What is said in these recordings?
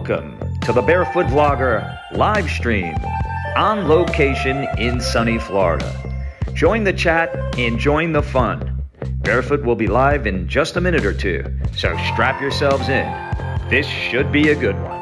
Welcome to the Barefoot Vlogger live stream on location in sunny Florida. Join the chat and join the fun. Barefoot will be live in just a minute or two, so strap yourselves in. This should be a good one.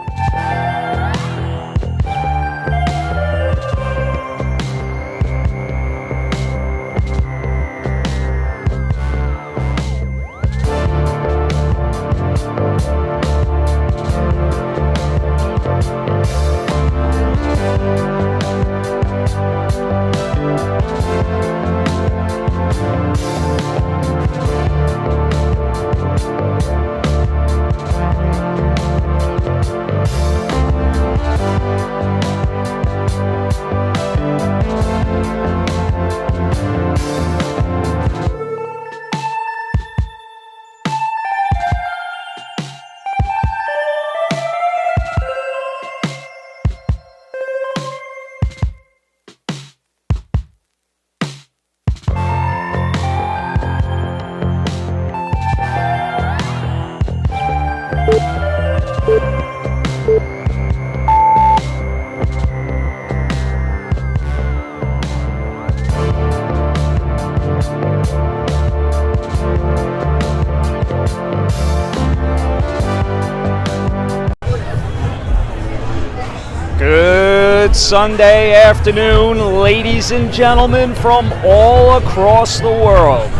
Good Sunday afternoon, ladies and gentlemen from all across the world.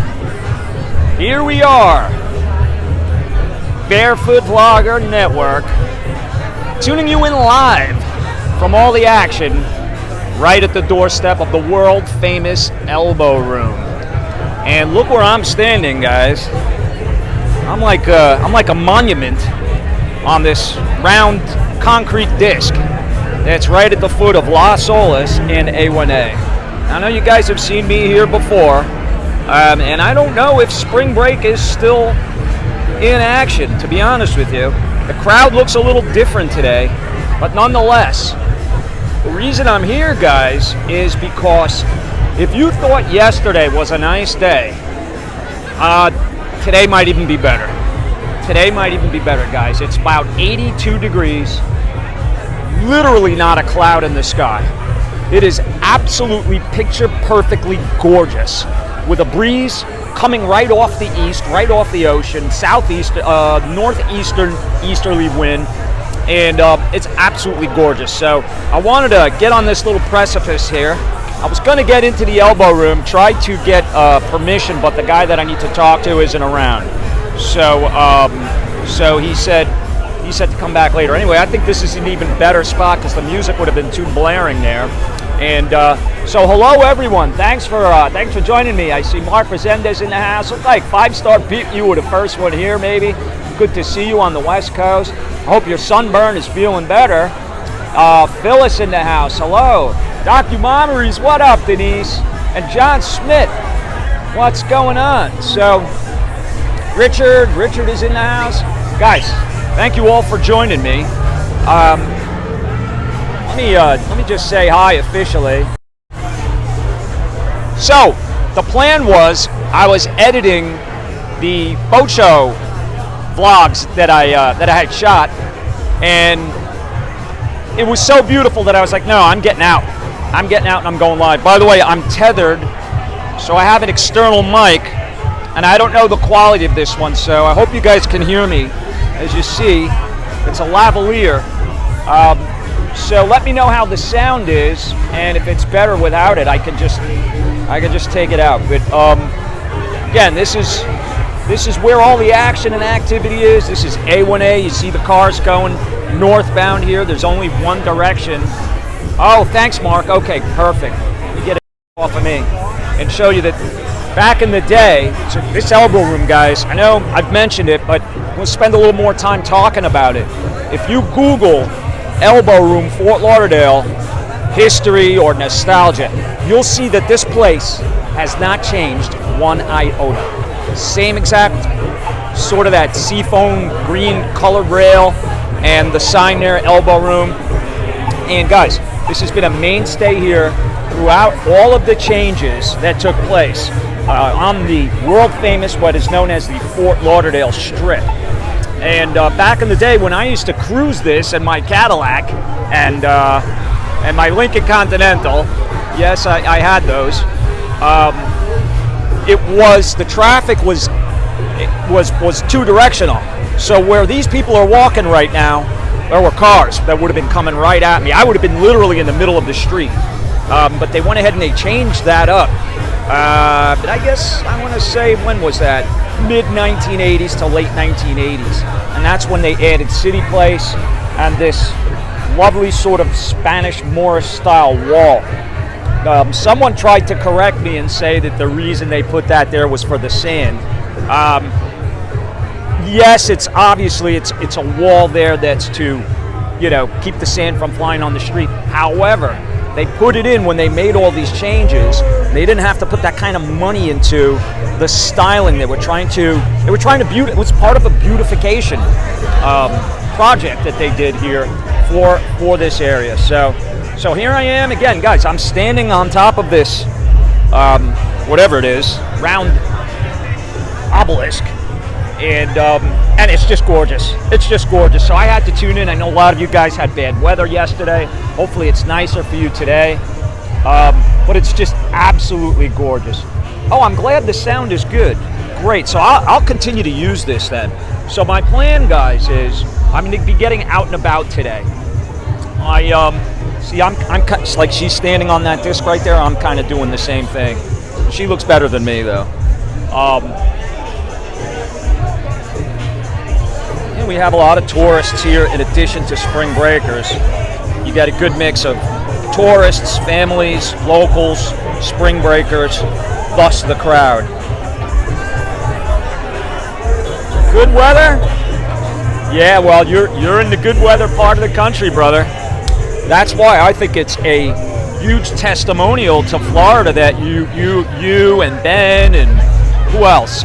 Here we are, Barefoot Vlogger Network, tuning you in live from all the action right at the doorstep of the world famous Elbo Room. And look where I'm standing, guys. I'm like a monument on this round concrete disc. That's right at the foot of Las Olas in A1A. I know you guys have seen me here before, and I don't know if spring break is still in action, to be honest with you. The crowd looks a little different today, but nonetheless, the reason I'm here, guys, is because if you thought yesterday was a nice day, today might even be better. Today might even be better, guys. It's about 82 degrees. Literally not a cloud in the sky. It is absolutely picture perfectly gorgeous, with a breeze coming right off the east, right off the ocean, southeast, northeastern easterly wind, and it's absolutely gorgeous. So I wanted to get on this little precipice here. I was going to get into the Elbo Room, tried to get permission, but the guy that I need to talk to isn't around. So he said to come back later. Anyway, I think this is an even better spot because the music would have been too blaring there. And so hello everyone. Thanks for joining me. I see Mark Resendez in the house. Looks like 5-star beat. You were the first one here, maybe. Good to see you on the West Coast. I hope your sunburn is feeling better. Phyllis in the house. Hello. Documentaries. What up, Denise? And John Smith. What's going on? So Richard is in the house. Guys, thank you all for joining me. Let me just say hi officially. So, the plan was I was editing the boat show vlogs that I had shot, and it was so beautiful that I was like, no, I'm getting out. I'm getting out and I'm going live. By the way, I'm tethered, so I have an external mic, and I don't know the quality of this one, so I hope you guys can hear me. As you see, it's a lavalier. So let me know how the sound is, and if it's better without it, I can just take it out. But again, this is where all the action and activity is. This is A1A. You see the cars going northbound here. There's only one direction. Oh, thanks, Mark. Okay, perfect. Let me get it off of me and show you that back in the day, so this Elbo Room, guys, I know I've mentioned it, but we'll spend a little more time talking about it. If you Google Elbo Room, Fort Lauderdale, history or nostalgia, you'll see that this place has not changed one iota. Same exact, sort of that seafoam green colored rail and the sign there, Elbo Room. And guys, this has been a mainstay here throughout all of the changes that took place on the world famous, what is known as the Fort Lauderdale Strip. And back in the day when I used to cruise this in my Cadillac and my Lincoln Continental, yes, I had those. The traffic was two directional. So where these people are walking right now, there were cars that would have been coming right at me. I would have been literally in the middle of the street. But they went ahead and they changed that up. But I guess I want to say, when was that? Mid-1980s to late 1980s. And that's when they added City Place and this lovely sort of Spanish Moorish style wall. Someone tried to correct me and say that the reason they put that there was for the sand. Yes, it's obviously it's a wall there that's to, keep the sand from flying on the street. However, they put it in when they made all these changes. They didn't have to put that kind of money into the styling. It was part of a beautification project that they did here for this area. So here I am again, guys. I'm standing on top of this, whatever it is, round obelisk, and it's just gorgeous. It's just gorgeous. So I had to tune in. I know a lot of you guys had bad weather yesterday. Hopefully it's nicer for you today. But it's just absolutely gorgeous. Oh, I'm glad the sound is good. Great. So I'll continue to use this then. So my plan, guys, is I'm going to be getting out and about today. I'm like, she's standing on that disc right there. I'm kind of doing the same thing. She looks better than me, though. And we have a lot of tourists here in addition to spring breakers. You got a good mix of tourists, families, locals, spring breakers, thus the crowd. Good weather? Yeah, well, you're in the good weather part of the country, brother. That's why I think it's a huge testimonial to Florida that you and Ben and who else?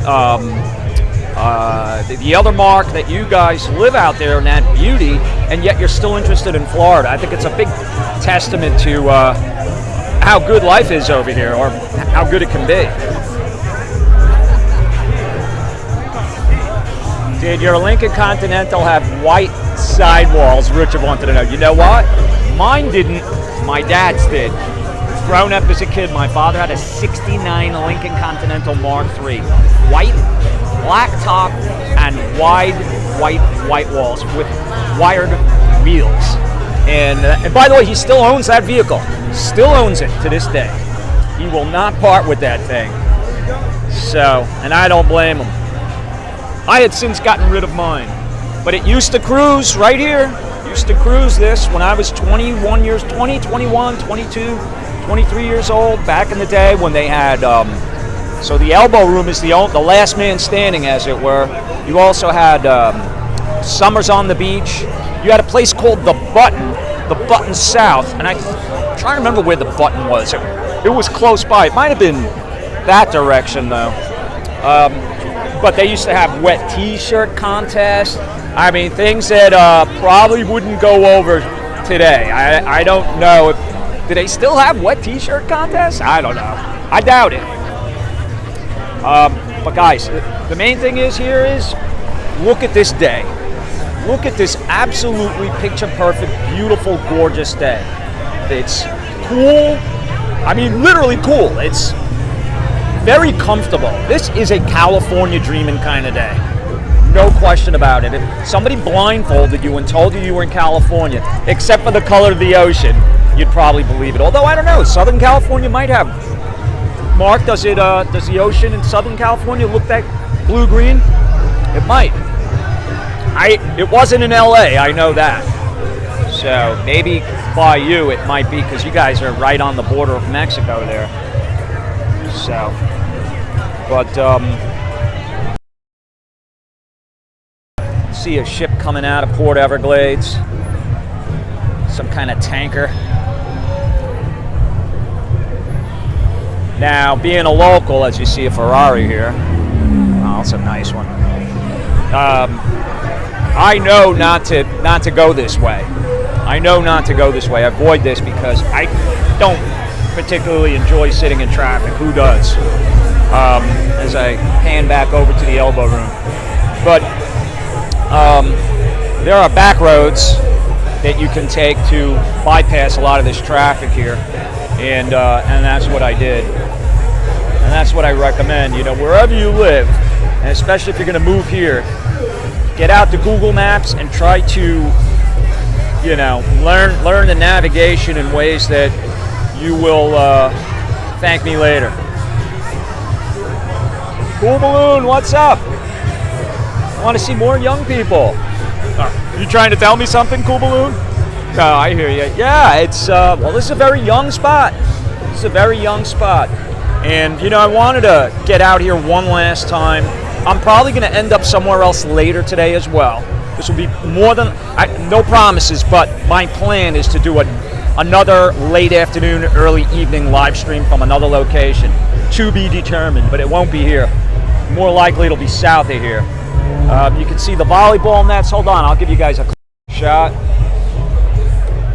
The other Mark, that you guys live out there in that beauty, and yet you're still interested in Florida. I think it's a big testament to how good life is over here, or how good it can be. Did your Lincoln Continental have white sidewalls? Richard wanted to know. You know what? Mine didn't. My dad's did. Growing up as a kid, my father had a '69 Lincoln Continental Mark III. White, black top, and wide white walls with wired wheels. And by the way, he still owns that vehicle. Still owns it to this day. He will not part with that thing. So, and I don't blame him. I had since gotten rid of mine, but it used to cruise right here. Used to cruise this when I was 21 years, 20, 21, 22, 23 years old, back in the day when they had, so the Elbo room is the last man standing, as it were. You also had Summers on the Beach. You had a place called The Button South, and I'm trying to remember where The Button was. It was close by. It might have been that direction, though. But they used to have wet T-shirt contests. I mean, things that probably wouldn't go over today. I don't know. Do they still have wet T-shirt contests? I don't know. I doubt it. But guys, the main thing is look at this day. Look at this absolutely picture-perfect, beautiful, gorgeous day. It's cool. I mean, literally cool. It's very comfortable. This is a California dreaming kind of day. No question about it. If somebody blindfolded you and told you were in California, except for the color of the ocean, you'd probably believe it. Although, I don't know, Southern California might have. Mark, does the ocean in Southern California look that blue-green? It might. It wasn't in LA, I know that. So maybe by you it might be, because you guys are right on the border of Mexico there. So, but see a ship coming out of Port Everglades, some kind of tanker. Now, being a local, as you see a Ferrari here, oh, that's a nice one. I know not to go this way. I know not to go this way. I avoid this because I don't particularly enjoy sitting in traffic. Who does? As I pan back over to the Elbo room. But there are back roads that you can take to bypass a lot of this traffic here, and that's what I did, and that's what I recommend. You know, wherever you live, and especially if you're going to move here, get out to Google Maps and try to, you know, learn the navigation in ways that you will thank me later. Cool Balloon, what's up? I want to see more young people. You trying to tell me something, Cool Balloon? No, I hear you. Yeah, it's, well, this is a very young spot. This is a very young spot. And, you know, I wanted to get out here one last time. I'm probably going to end up somewhere else later today as well. This will be more than, no promises, but my plan is to do another late afternoon, early evening live stream from another location. To be determined, but it won't be here. More likely it'll be south of here. You can see the volleyball nets. Hold on, I'll give you guys a shot.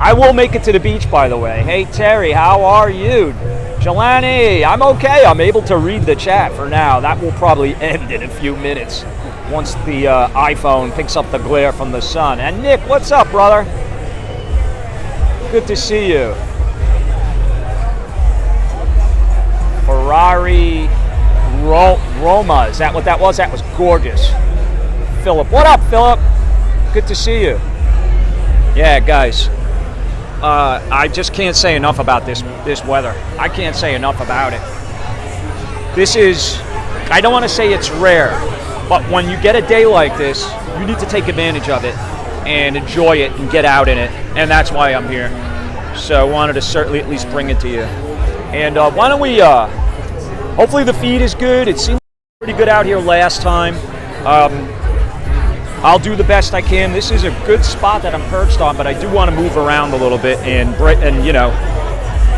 I will make it to the beach, by the way. Hey, Terry, how are you? Jelani, I'm okay. I'm able to read the chat for now. That will probably end in a few minutes once the iPhone picks up the glare from the sun. And Nick, what's up, brother? Good to see you. Ferrari Roma, is that what that was? That was gorgeous. Philip, what up, Philip? Good to see you. Yeah, guys, I just can't say enough about this weather. I can't say enough about it. This is, I don't want to say it's rare, but when you get a day like this, you need to take advantage of it and enjoy it and get out in it, and that's why I'm here. So I wanted to certainly at least bring it to you. And why don't we, hopefully the feed is good. It seemed pretty good out here last time. I'll do the best I can. This is a good spot that I'm perched on, but I do want to move around a little bit and you know,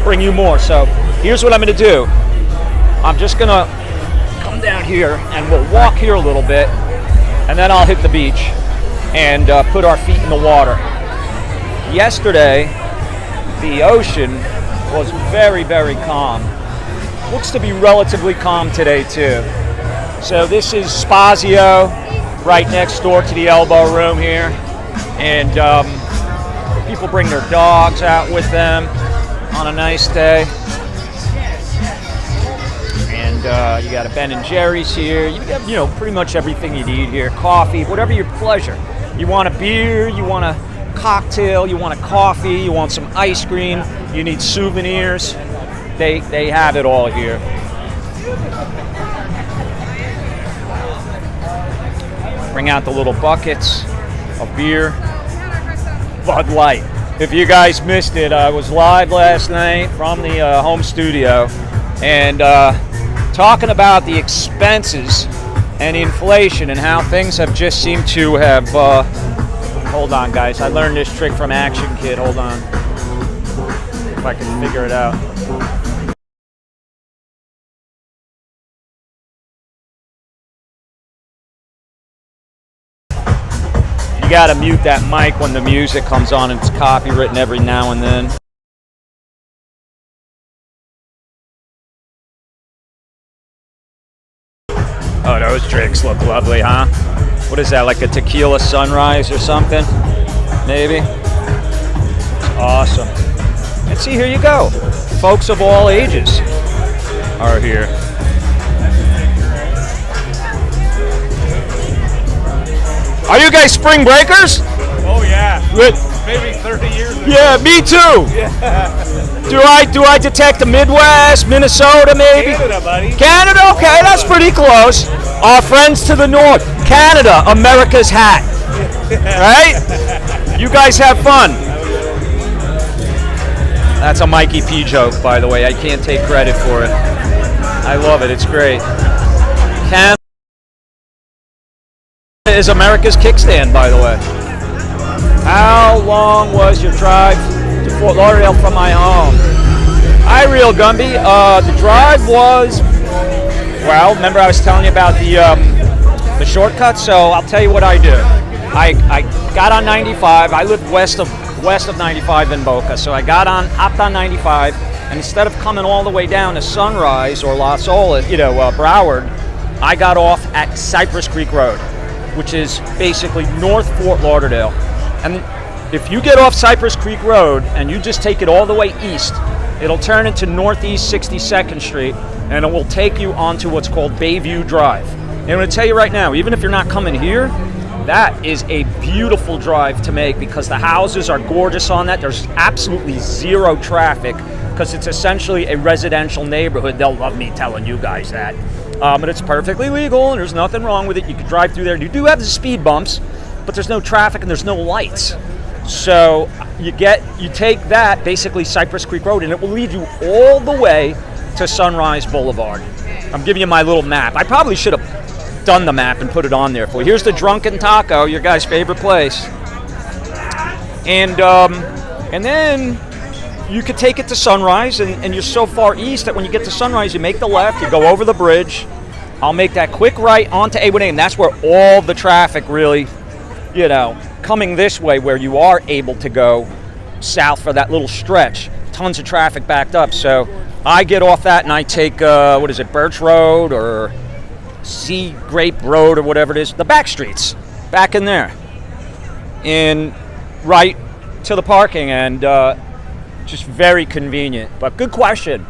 bring you more. So here's what I'm going to do. I'm just going to come down here and we'll walk here a little bit, and then I'll hit the beach and put our feet in the water. Yesterday, the ocean was very, very calm. Looks to be relatively calm today too. So this is Spazio, right next door to the Elbo room here, and people bring their dogs out with them on a nice day. And you got a Ben and Jerry's here. You got, you know, pretty much everything you need here. Coffee, whatever your pleasure. You want a beer, you want a cocktail, you want a coffee, you want some ice cream, you need souvenirs. They have it all here. Bring out the little buckets of beer. Bud Light. If you guys missed it, I was live last night from the home studio and talking about the expenses and inflation and how things have just seemed to have... hold on, guys. I learned this trick from Action Kid. Hold on. If I can figure it out. You gotta mute that mic when the music comes on, and it's copywritten every now and then. Oh, those drinks look lovely, huh? What is that, like a tequila sunrise or something? Maybe? It's awesome. And see, here you go. Folks of all ages are here. Are you guys spring breakers? Oh yeah. Good. Maybe 30 years ago. Yeah, me too. Yeah. Do I detect the Midwest, Minnesota maybe? Canada, buddy. Canada, okay, that's pretty close. Our friends to the north. Canada, America's hat. Right? You guys have fun. That's a Mikey P joke, by the way. I can't take credit for it. I love it. It's great. Canada is America's kickstand, by the way. How long was your drive to Fort Lauderdale from my home? Hi, Real Gumby. The drive was, well, remember I was telling you about the shortcut? So I'll tell you what I do. I got on 95. I live west of 95 in Boca, so I hopped on 95, and instead of coming all the way down to Sunrise or Las Olas, Broward, I got off at Cypress Creek Road. which is basically North Fort Lauderdale. And if you get off Cypress Creek Road and you just take it all the way east, it'll turn into Northeast 62nd Street, and it will take you onto what's called Bayview Drive. And I'm going to tell you right now, even if you're not coming here, that is a beautiful drive to make because the houses are gorgeous on that. There's absolutely zero traffic because it's essentially a residential neighborhood. They'll love me telling you guys that. But it's perfectly legal and there's nothing wrong with it. You can drive through there. You do have the speed bumps, but there's no traffic and there's no lights. So you take that, basically Cypress Creek Road, and it will lead you all the way to Sunrise Boulevard. I'm giving you my little map. I probably should have done the map and put it on there for you. Here's the Drunken Taco, your guys' favorite place. And then you could take it to Sunrise, and you're so far east that when you get to Sunrise, you make the left, you go over the bridge. I'll make that quick right onto A1A, and that's where all the traffic really, coming this way where you are able to go south for that little stretch. Tons of traffic backed up. So I get off that and I take, Birch Road or Sea Grape Road or whatever it is. The back streets, back in there. And right to the parking and just very convenient. But good question.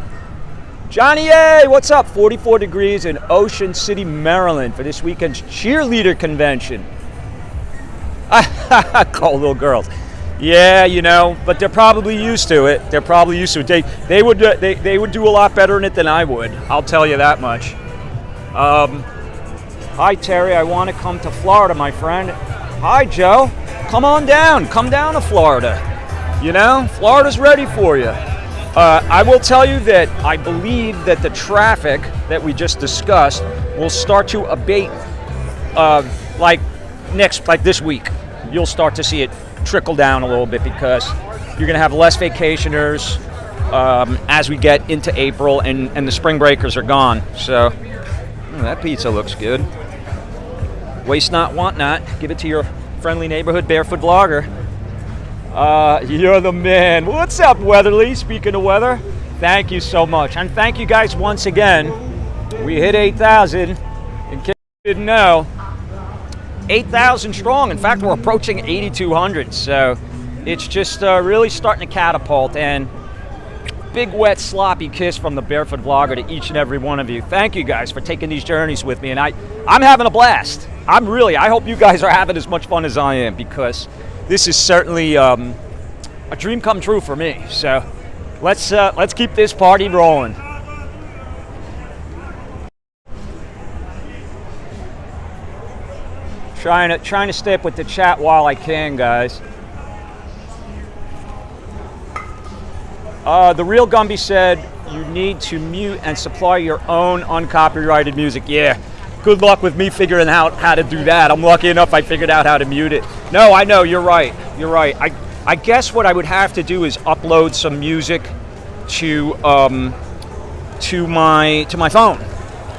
Johnny A, what's up? 44 degrees in Ocean City, Maryland for this weekend's cheerleader convention. Cold little girls. Yeah, but they're probably used to it. They would do a lot better in it than I would. I'll tell you that much. Hi Terry, I want to come to Florida, my friend. Hi Joe, come on down. Come down to Florida. Florida's ready for you. I will tell you that I believe that the traffic that we just discussed will start to abate like this week. You'll start to see it trickle down a little bit because you're going to have less vacationers as we get into April and the spring breakers are gone. So that pizza looks good. Waste not, want not. Give it to your friendly neighborhood barefoot vlogger. You're the man. What's up, Weatherly? Speaking of weather, thank you so much. And thank you guys once again. We hit 8,000. In case you didn't know, 8,000 strong. In fact, we're approaching 8,200. So it's just really starting to catapult. And big, wet, sloppy kiss from the Barefoot Vlogger to each and every one of you. Thank you guys for taking these journeys with me. And I'm having a blast. I hope you guys are having as much fun as I am because this is certainly a dream come true for me. So let's keep this party rolling. Trying to stay up with the chat while I can, guys. The Real Gumby said you need to mute and supply your own uncopyrighted music. Yeah, good luck with me figuring out how to do that. I'm lucky enough I figured out how to mute it. No, I know, you're right. I guess what I would have to do is upload some music to my phone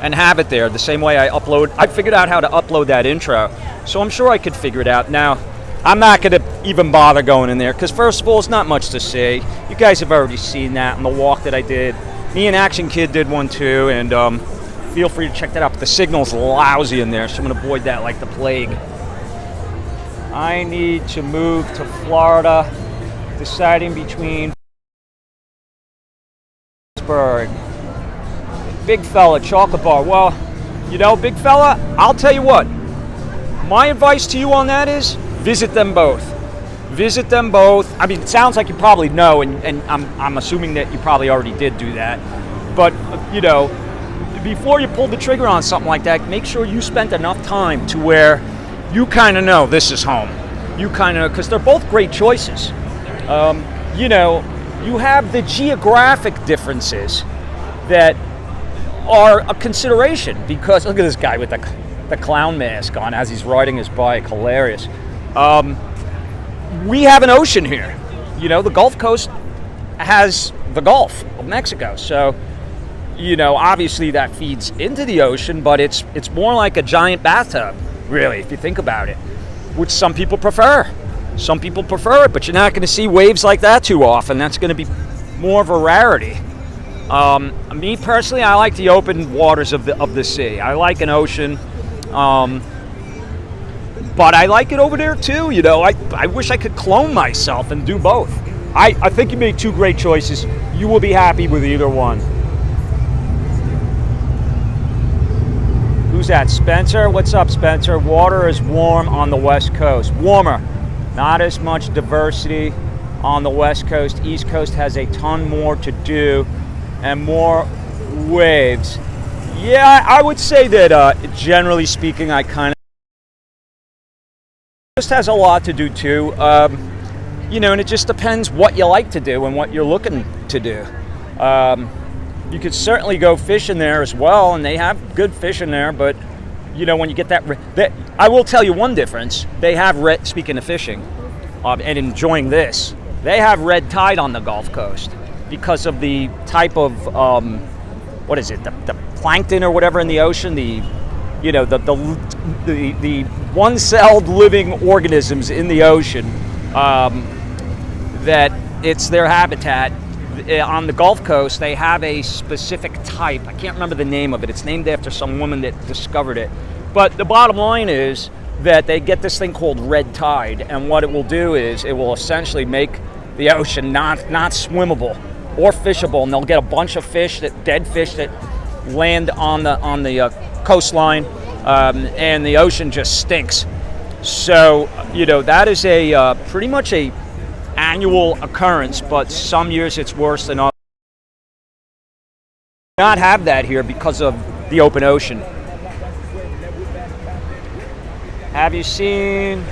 and have it there the same way I figured out how to upload that intro. So I'm sure I could figure it out. Now, I'm not going to even bother going in there because first of all, it's not much to see. You guys have already seen that in the walk that I did. Me and Action Kid did one too, and feel free to check that out. But the signal's lousy in there, so I'm going to avoid that like the plague. I need to move to Florida, deciding between Pittsburgh. Big fella, chocolate bar. Well, big fella, I'll tell you what. My advice to you on that is visit them both. Visit them both. I mean, it sounds like you probably know, and I'm assuming that you probably already did do that. But, before you pull the trigger on something like that, make sure you spent enough time to where you kind of know this is home. You kind of, because they're both great choices. You have the geographic differences that are a consideration because look at this guy with the clown mask on as he's riding his bike. Hilarious. We have an ocean here. The Gulf Coast has the Gulf of Mexico. So, obviously that feeds into the ocean, but it's more like a giant bathtub, really, if you think about it, which some people prefer. Some people prefer it, but you're not going to see waves like that too often. That's going to be more of a rarity. Me personally, I like the open waters of the sea. I like an ocean. But I like it over there too, you know. I wish I could clone myself and do both. I think you made two great choices. You will be happy with either one. Who's that? Spencer? What's up, Spencer? Water is warm on the West Coast. Warmer. Not as much diversity on the West Coast. East Coast has a ton more to do and more waves. Yeah, I would say that generally speaking, I kind of just has a lot to do too. You know, and it just depends what you like to do and what you're looking to do. You could certainly go fishing there as well, and they have good fishing there, but you know, when you get that I will tell you one difference. They have speaking of fishing and enjoying this, they have red tide on the Gulf Coast because of the type of what is it, the plankton or whatever in the ocean, the one-celled living organisms in the ocean, that it's their habitat. On the Gulf Coast, they have a specific type. I can't remember the name of it. It's named after some woman that discovered it. But the bottom line is that they get this thing called red tide, and what it will do is it will essentially make the ocean not swimmable or fishable, and they'll get a bunch of fish, dead fish that land on the coastline, and the ocean just stinks. So, you know, that is a pretty much a annual occurrence, but some years it's worse than others. Not have that here because of the open ocean. Have you seen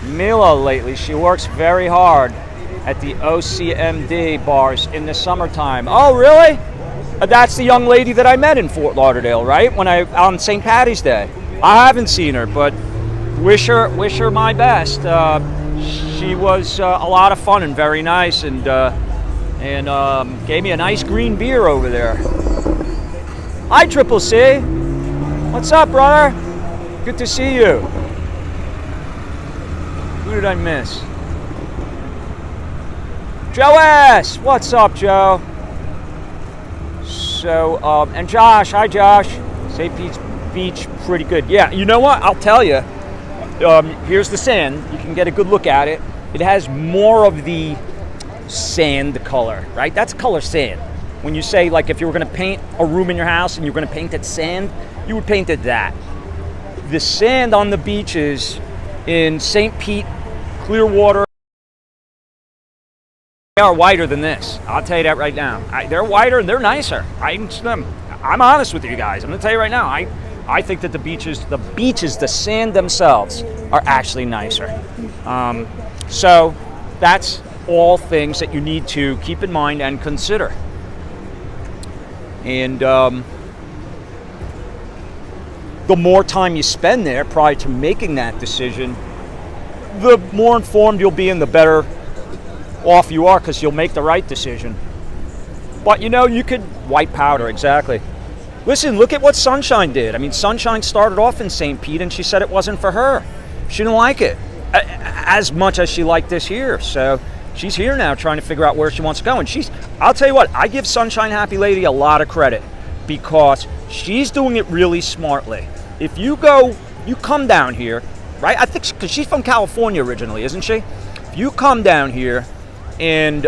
Mila lately? She works very hard at the OCMD bars in the summertime. Oh, really? That's the young lady that I met in Fort Lauderdale, right? On St. Patty's Day. I haven't seen her, but wish her my best. She was a lot of fun and very nice, and gave me a nice green beer over there. Hi, Triple C. What's up, brother? Good to see you. Who did I miss? Joe S. What's up, Joe? So, and Josh. Hi, Josh. St. Pete's Beach, pretty good. Yeah, you know what? I'll tell you. Here's the sand. You can get a good look at it. It has more of the sand color, right? That's color sand. When you say, like, if you were going to paint a room in your house and you're going to paint it sand, you would paint it that. The sand on the beaches in St. Pete, Clearwater, they are whiter than this. I'll tell you that right now. They're whiter and they're nicer. I'm honest with you guys. I'm going to tell you right now. I think that the beaches, the sand themselves are actually nicer. So that's all things that you need to keep in mind and consider. And the more time you spend there prior to making that decision, the more informed you'll be and the better off you are, because you'll make the right decision. But you know, you could white powder, exactly. Listen, look at what Sunshine did. I mean, Sunshine started off in St. Pete, and she said it wasn't for her. She didn't like it as much as she liked this here. So she's here now trying to figure out where she wants to go. And I'll tell you what, I give Sunshine Happy Lady a lot of credit because she's doing it really smartly. If you come down here, right? I think because she's from California originally, isn't she? If you come down here and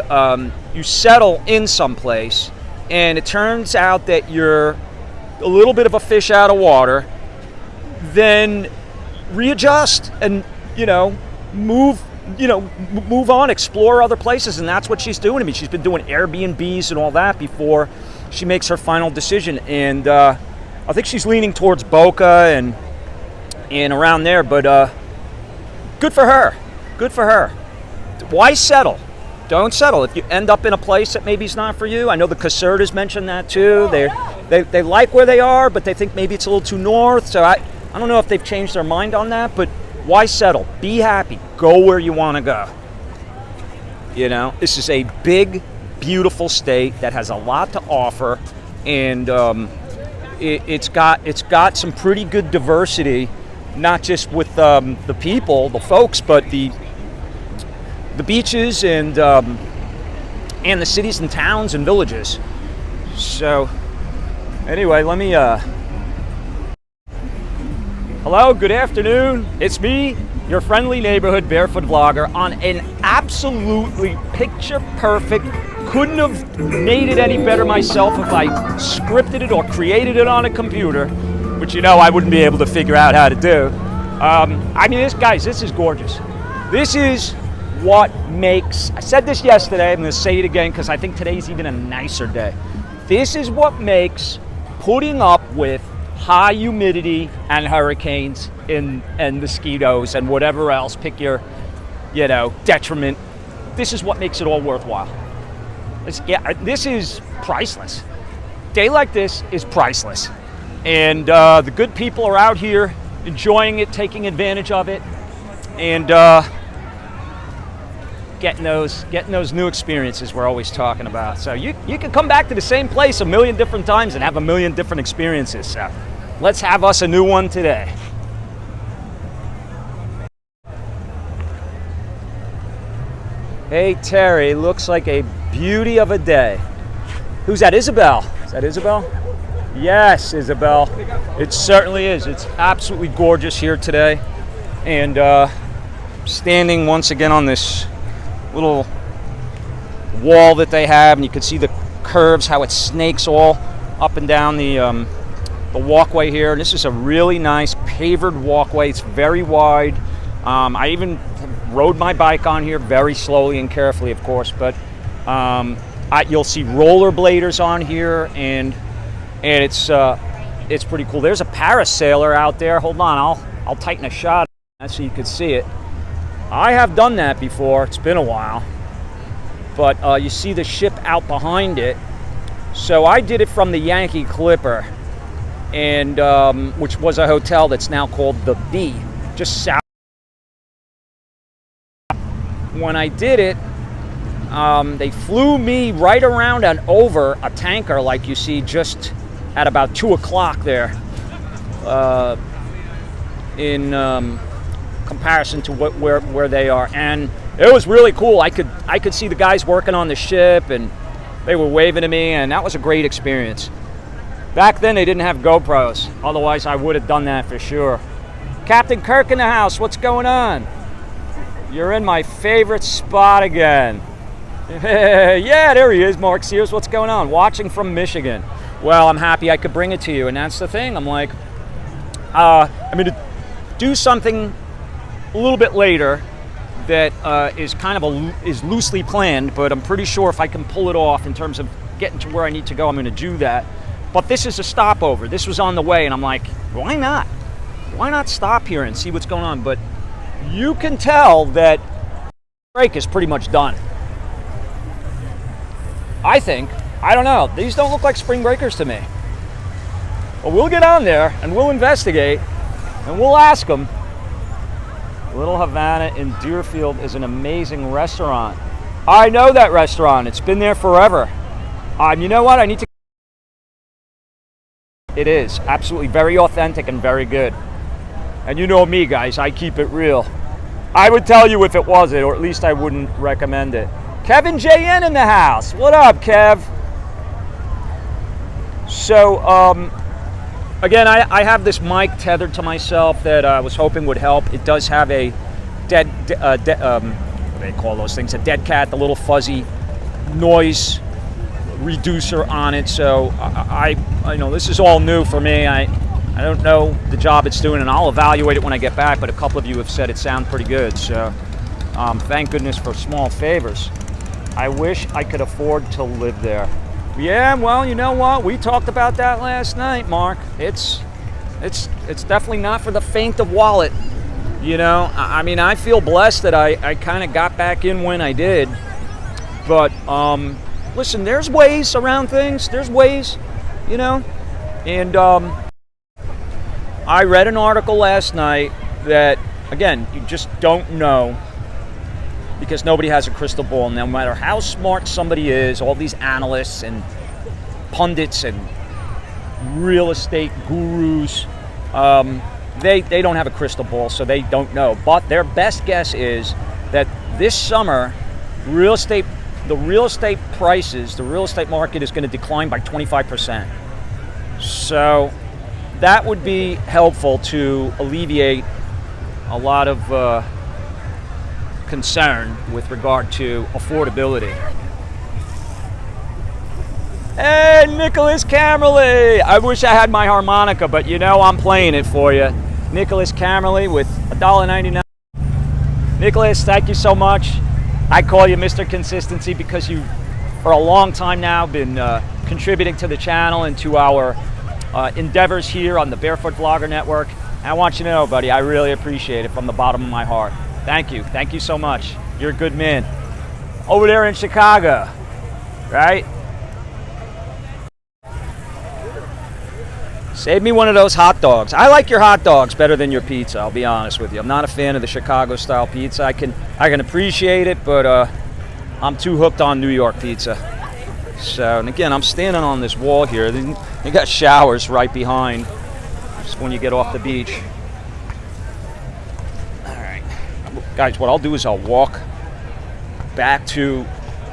you settle in someplace, and it turns out that you're a little bit of a fish out of water, then readjust and, move on, explore other places. And that's what she's doing. I mean, she's been doing Airbnbs and all that before she makes her final decision. And I think she's leaning towards Boca and around there, but good for her. Good for her. Why settle? Don't settle. If you end up in a place that maybe is not for you, I know the Casertas mentioned that too. They like where they are, but they think maybe it's a little too north. So I don't know if they've changed their mind on that, but why settle? Be happy. Go where you want to go. This is a big, beautiful state that has a lot to offer, and it's got some pretty good diversity, not just with the people, the folks, but the beaches and the cities and towns and villages. So anyway, let me Hello, good afternoon. It's me, your friendly neighborhood barefoot vlogger on an absolutely picture perfect, couldn't have made it any better myself if I scripted it or created it on a computer, which you know I wouldn't be able to figure out how to do. I mean, this is gorgeous. This is what makes, I said this yesterday, I'm going to say it again because I think today's even a nicer day. This is what makes putting up with high humidity and hurricanes and mosquitoes and whatever else, pick your, detriment. This is what makes it all worthwhile. This is priceless. Day like this is priceless. And the good people are out here enjoying it, taking advantage of it, and getting those new experiences we're always talking about. So you can come back to the same place a million different times and have a million different experiences. So let's have us a new one today. Hey Terry, looks like a beauty of a day. Who's that, Isabel? Is that Isabel? Yes, Isabel. It certainly is. It's absolutely gorgeous here today. And standing once again on this little wall that they have, and you can see the curves, how it snakes all up and down the walkway here. And this is a really nice pavered walkway. It's very wide. I even rode my bike on here very slowly and carefully, of course, but you'll see rollerbladers on here, and it's pretty cool. There's a parasailer out there. Hold on, I'll tighten a shot so you can see it. I have done that before. It's been a while, but you see the ship out behind it. So I did it from the Yankee Clipper, and which was a hotel that's now called the Bee, just south. When I did it, they flew me right around and over a tanker like you see just at about 2 o'clock there, in comparison to where they are, and it was really cool. I could see the guys working on the ship, and they were waving to me, and that was a great experience. Back then they didn't have GoPros, otherwise I would have done that for sure. Captain Kirk in the house, what's going on? You're in my favorite spot again. Yeah, there he is, Mark Sears. What's going on? Watching from Michigan. Well, I'm happy I could bring it to you, and that's the thing. I'm like, I'm going to do something a little bit later that is kind of is loosely planned, but I'm pretty sure if I can pull it off in terms of getting to where I need to go, I'm going to do that. But this is a stopover. This was on the way, and I'm like, why not? Why not stop here and see what's going on? But you can tell that break is pretty much done. I think. I don't know. These don't look like spring breakers to me. But we'll get on there and we'll investigate and we'll ask them. Little Havana in Deerfield is an amazing restaurant. I know that restaurant. It's been there forever. You know what? I need to. It is absolutely very authentic and very good. And you know me, guys, I keep it real. I would tell you if it wasn't, or at least I wouldn't recommend it. Kevin JN in the house. What up, Kev? So, again, I have this mic tethered to myself that I was hoping would help. It does have a what do they call those things? A dead cat, the little fuzzy noise reducer on it. So I know this is all new for me. I don't know the job it's doing, and I'll evaluate it when I get back, but a couple of you have said it sounds pretty good, so thank goodness for small favors. I wish I could afford to live there. Yeah, well, you know what? We talked about that last night, Mark. It's definitely not for the faint of wallet. You know, I mean, I feel blessed that I kind of got back in when I did, but listen, there's ways around things. There's ways, you know, and I read an article last night that, again, you just don't know because nobody has a crystal ball. No matter how smart somebody is, all these analysts and pundits and real estate gurus, they don't have a crystal ball, so they don't know. But their best guess is that this summer, the real estate prices, the real estate market is going to decline by 25%. So that would be helpful to alleviate a lot of concern with regard to affordability. Hey, Nicholas Camerly! I wish I had my harmonica, but you know I'm playing it for you. Nicholas Camerly with $1.99. Nicholas, thank you so much. I call you Mr. Consistency because you, for a long time now, been contributing to the channel and to our endeavors here on the Barefoot Vlogger Network. And I want you to know, buddy, I really appreciate it from the bottom of my heart. Thank you. Thank you so much. You're a good man. Over there in Chicago, right? Save me one of those hot dogs. I like your hot dogs better than your pizza, I'll be honest with you. I'm not a fan of the Chicago-style pizza. I can appreciate it, but I'm too hooked on New York pizza. So, and again, I'm standing on this wall here. They got showers right behind, just when you get off the beach. All right. Guys, what I'll do is I'll walk back to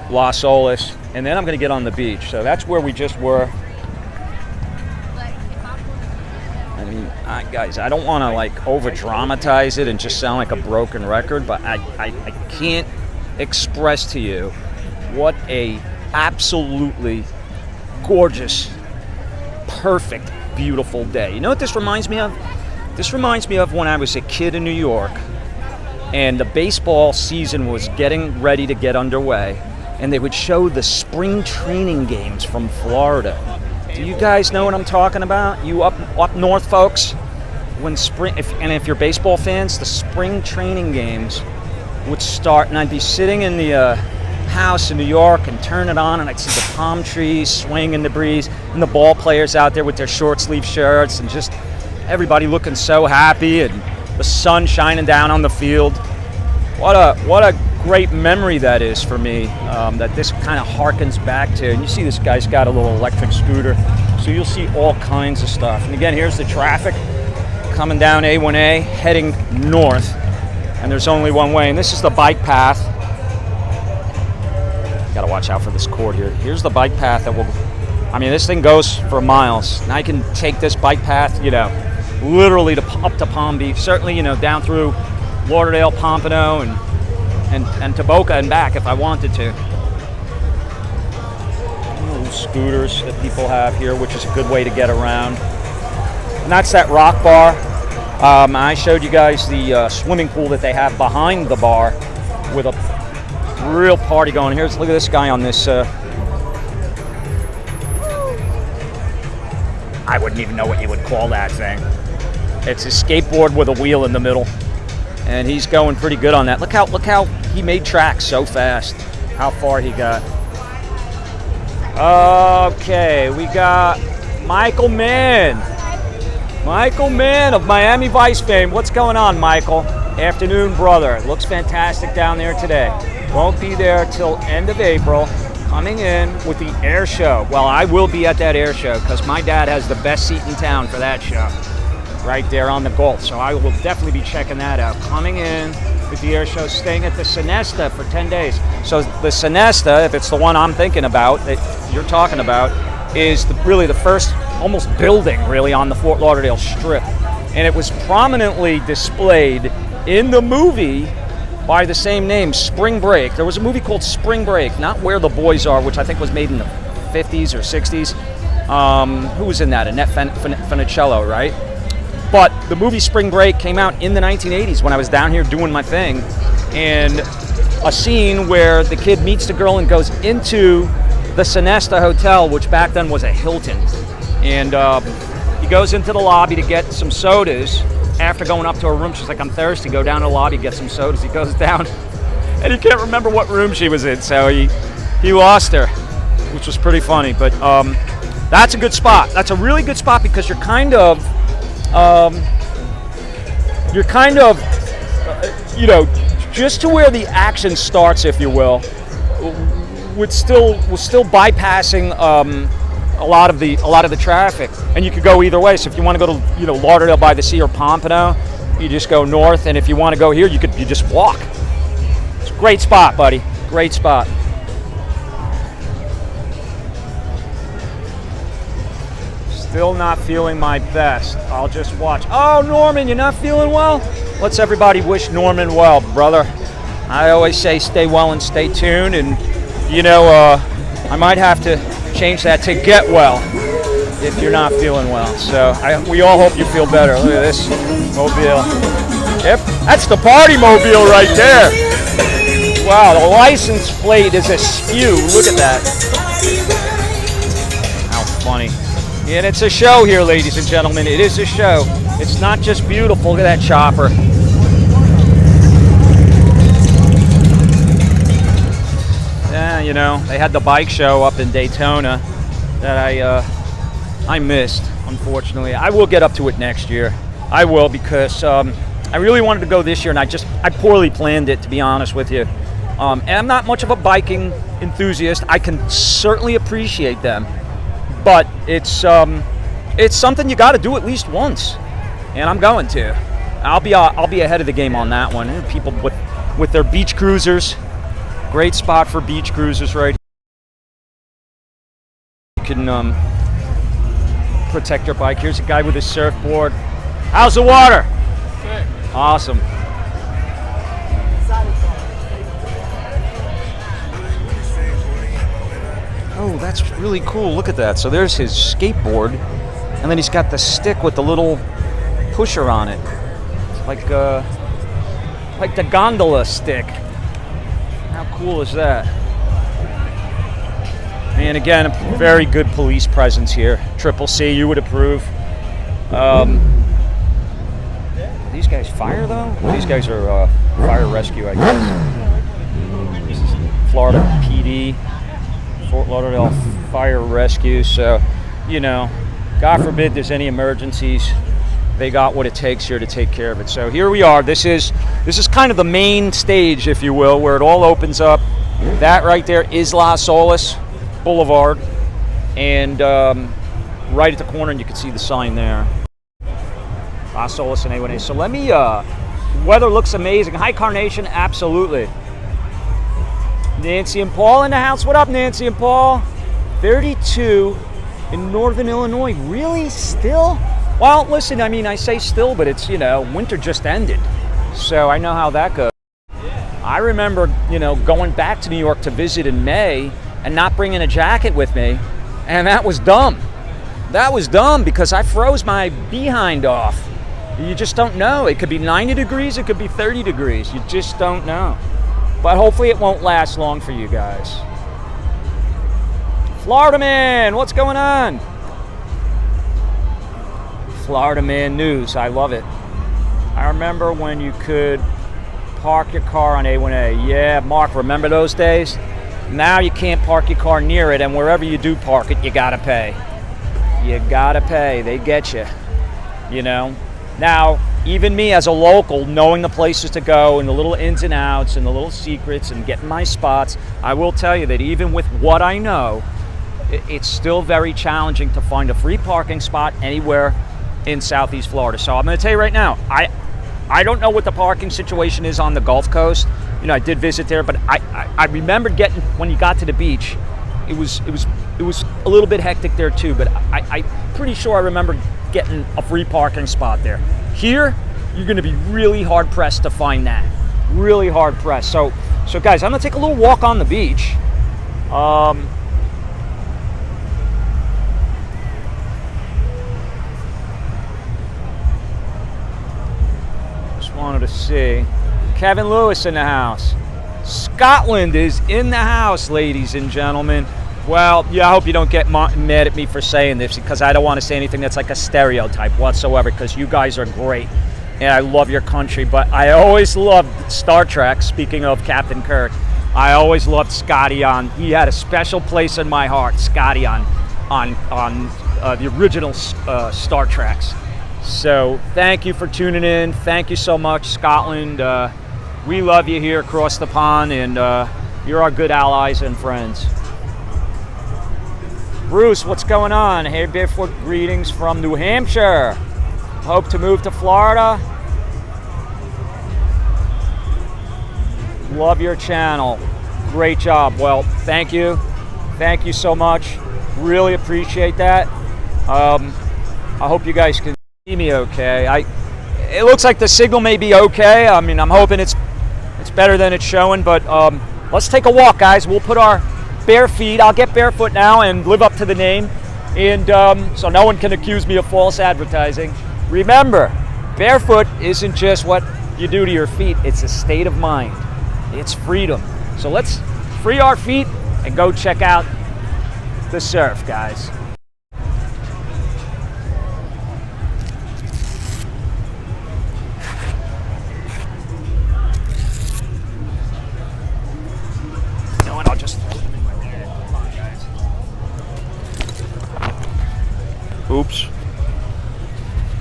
Las Olas, and then I'm going to get on the beach. So that's where we just were. I mean, guys, I don't want to like over-dramatize it and just sound like a broken record, but I can't express to you what a absolutely gorgeous, perfect, beautiful day. You know what this reminds me of? This reminds me of when I was a kid in New York and the baseball season was getting ready to get underway, and they would show the spring training games from Florida. Do you guys know what I'm talking about? You up north folks? When if you're baseball fans, the spring training games would start, and I'd be sitting in the house in New York and turn it on, and I'd see the palm trees swing in the breeze, and the ball players out there with their short sleeve shirts, and just everybody looking so happy, and the sun shining down on the field. What a great memory that is for me, that this kind of harkens back to. And you see this guy's got a little electric scooter, so you'll see all kinds of stuff. And again, here's the traffic coming down A1A, heading north, and there's only one way, and this is the bike path. Gotta watch out for this cord here. Here's the bike path that will, I mean, this thing goes for miles. And I can take this bike path, you know, literally up to Palm Beach, certainly, you know, down through Lauderdale, Pompano, and to Boca and back if I wanted to. Little scooters that people have here, which is a good way to get around. And that's that rock bar. I showed you guys the swimming pool that they have behind the bar with a real party going. Here's, look at this guy on this. I wouldn't even know what you would call that thing. It's a skateboard with a wheel in the middle, and he's going pretty good on that. Look how he made tracks so fast. How far he got. Okay, we got Michael Mann. Michael Mann of Miami Vice fame. What's going on, Michael? Afternoon, brother. Looks fantastic down there today. Won't be there till end of April. Coming in with the air show. Well, I will be at that air show because my dad has the best seat in town for that show. Right there on the Gulf. So I will definitely be checking that out. Coming in with the air show, staying at the Sonesta for 10 days. So the Sonesta, if it's the one I'm thinking about, that you're talking about, is really the first almost building really on the Fort Lauderdale Strip. And it was prominently displayed in the movie by the same name, Spring Break. There was a movie called Spring Break, not Where the Boys Are, which I think was made in the 50s or 60s. Who was in that? Annette Funicello, right? But the movie Spring Break came out in the 1980s when I was down here doing my thing. And a scene where the kid meets the girl and goes into the Sonesta Hotel, which back then was a Hilton. And he goes into the lobby to get some sodas. After going up to her room, she's like, I'm thirsty, go down to the lobby, get some sodas. He goes down, and he can't remember what room she was in, so he lost her, which was pretty funny. But that's a good spot. That's a really good spot because you're kind of, you know, just to where the action starts, if you will, was still bypassing a lot of the traffic, and you could go either way. So if you want to go to, you know, Lauderdale by the Sea or Pompano, you just go north, and if you want to go here, you just walk. It's a great spot, buddy. Great spot. Still not feeling my best. I'll just watch. Oh, Norman, you're not feeling well? Let's everybody wish Norman well, brother. I always say stay well and stay tuned, and you know, I might have to change that to get well if you're not feeling well. So we all hope you feel better. Look at this mobile. Yep, that's the party mobile right there. Wow, the license plate is askew. Look at that. How funny. And it's a show here, ladies and gentlemen. It is a show. It's not just beautiful. Look at that chopper. Yeah, you know, they had the bike show up in Daytona that I missed, unfortunately. I will get up to it next year. I will, because I really wanted to go this year, and I poorly planned it, to be honest with you. And I'm not much of a biking enthusiast. I can certainly appreciate them, but it's something you got to do at least once, and I'm going to. I'll be ahead of the game on that one. People with their beach cruisers, great spot for beach cruisers right here. You can protect your bike. Here's a guy with his surfboard. How's the water? Good. Awesome. Oh, that's really cool. Look at that. So there's his skateboard, and then he's got the stick with the little pusher on it. It's like the gondola stick. How cool is that? And again, a very good police presence here. Triple C, you would approve. These guys fire though? These guys are fire rescue, I guess. This is Florida PD, Fort Lauderdale Fire Rescue. So, you know, God forbid there's any emergencies, they got what it takes here to take care of it. So here we are. This is kind of the main stage, if you will, where it all opens up. That right there is Las Olas Boulevard, and right at the corner, and you can see the sign there. Las Olas and A1A. So let me, weather looks amazing. Hi, Carnation, absolutely. Nancy and Paul in the house. What up, Nancy and Paul? 32 in Northern Illinois. Really? Still? Well, listen, I mean, I say still, but it's, you know, winter just ended. So I know how that goes. I remember, you know, going back to New York to visit in May and not bringing a jacket with me, and that was dumb. That was dumb because I froze my behind off. You just don't know. It could be 90 degrees, it could be 30 degrees. You just don't know. But hopefully it won't last long for you guys. Florida Man, what's going on? Florida Man news, I love it. I remember when you could park your car on A1A. Yeah, Mark, remember those days? Now you can't park your car near it, and wherever you do park it, you gotta pay. You gotta pay, they get you, you know? Now, even me as a local, knowing the places to go and the little ins and outs and the little secrets and getting my spots, I will tell you that even with what I know, it's still very challenging to find a free parking spot anywhere in Southeast Florida. So I'm going to tell you right now, I don't know what the parking situation is on the Gulf Coast. You know, I did visit there, but I remember getting, when you got to the beach, it was a little bit hectic there too, but I'm pretty sure I remember getting a free parking spot there. Here, you're going to be really hard pressed to find that. Really hard pressed. So guys, I'm going to take a little walk on the beach. Just wanted to see. Kevin Lewis in the house. Scotland is in the house, ladies and gentlemen. Well, yeah, I hope you don't get mad at me for saying this, because I don't want to say anything that's like a stereotype whatsoever, because you guys are great and I love your country. But I always loved Star Trek. Speaking of Captain Kirk, I always loved Scotty on. He had a special place in my heart, Scotty on the original Star Treks. So thank you for tuning in. Thank you so much, Scotland. We love you here across the pond, and you're our good allies and friends. Bruce, what's going on? Hey, barefoot greetings from New Hampshire. Hope to move to Florida. Love your channel. Great job. Well, thank you. Thank you so much. Really appreciate that. I hope you guys can see me okay. It looks like the signal may be okay. I mean, I'm hoping it's better than it's showing, but let's take a walk, guys. We'll put our bare feet. I'll get barefoot now and live up to the name, and so no one can accuse me of false advertising. Remember, barefoot isn't just what you do to your feet. It's a state of mind. It's freedom. So let's free our feet and go check out the surf, guys. You know what? I'll just put them in my bag. Come on, guys. Oops.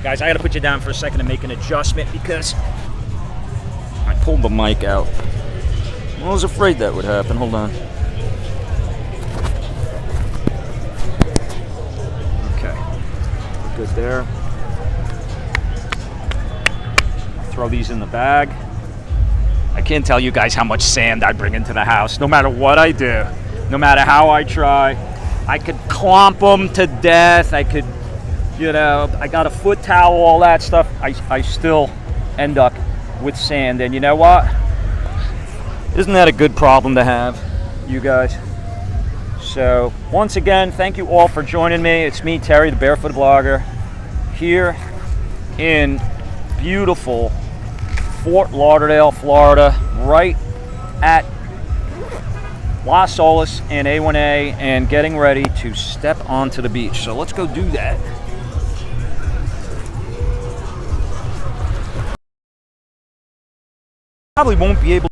Guys, I gotta put you down for a second to make an adjustment because I pulled the mic out. I was afraid that would happen. Hold on. Okay. Good there. Throw these in the bag. I can't tell you guys how much sand I bring into the house. No matter what I do, no matter how I try, I could clomp them to death. I could, you know, I got a foot towel, all that stuff. I still end up with sand. And you know what? Isn't that a good problem to have, you guys? So, once again, thank you all for joining me. It's me, Terry, the Barefoot Vlogger, here in beautiful Fort Lauderdale, Florida, right at Las Olas and A1A, and getting ready to step onto the beach. So let's go do that. Probably won't be able.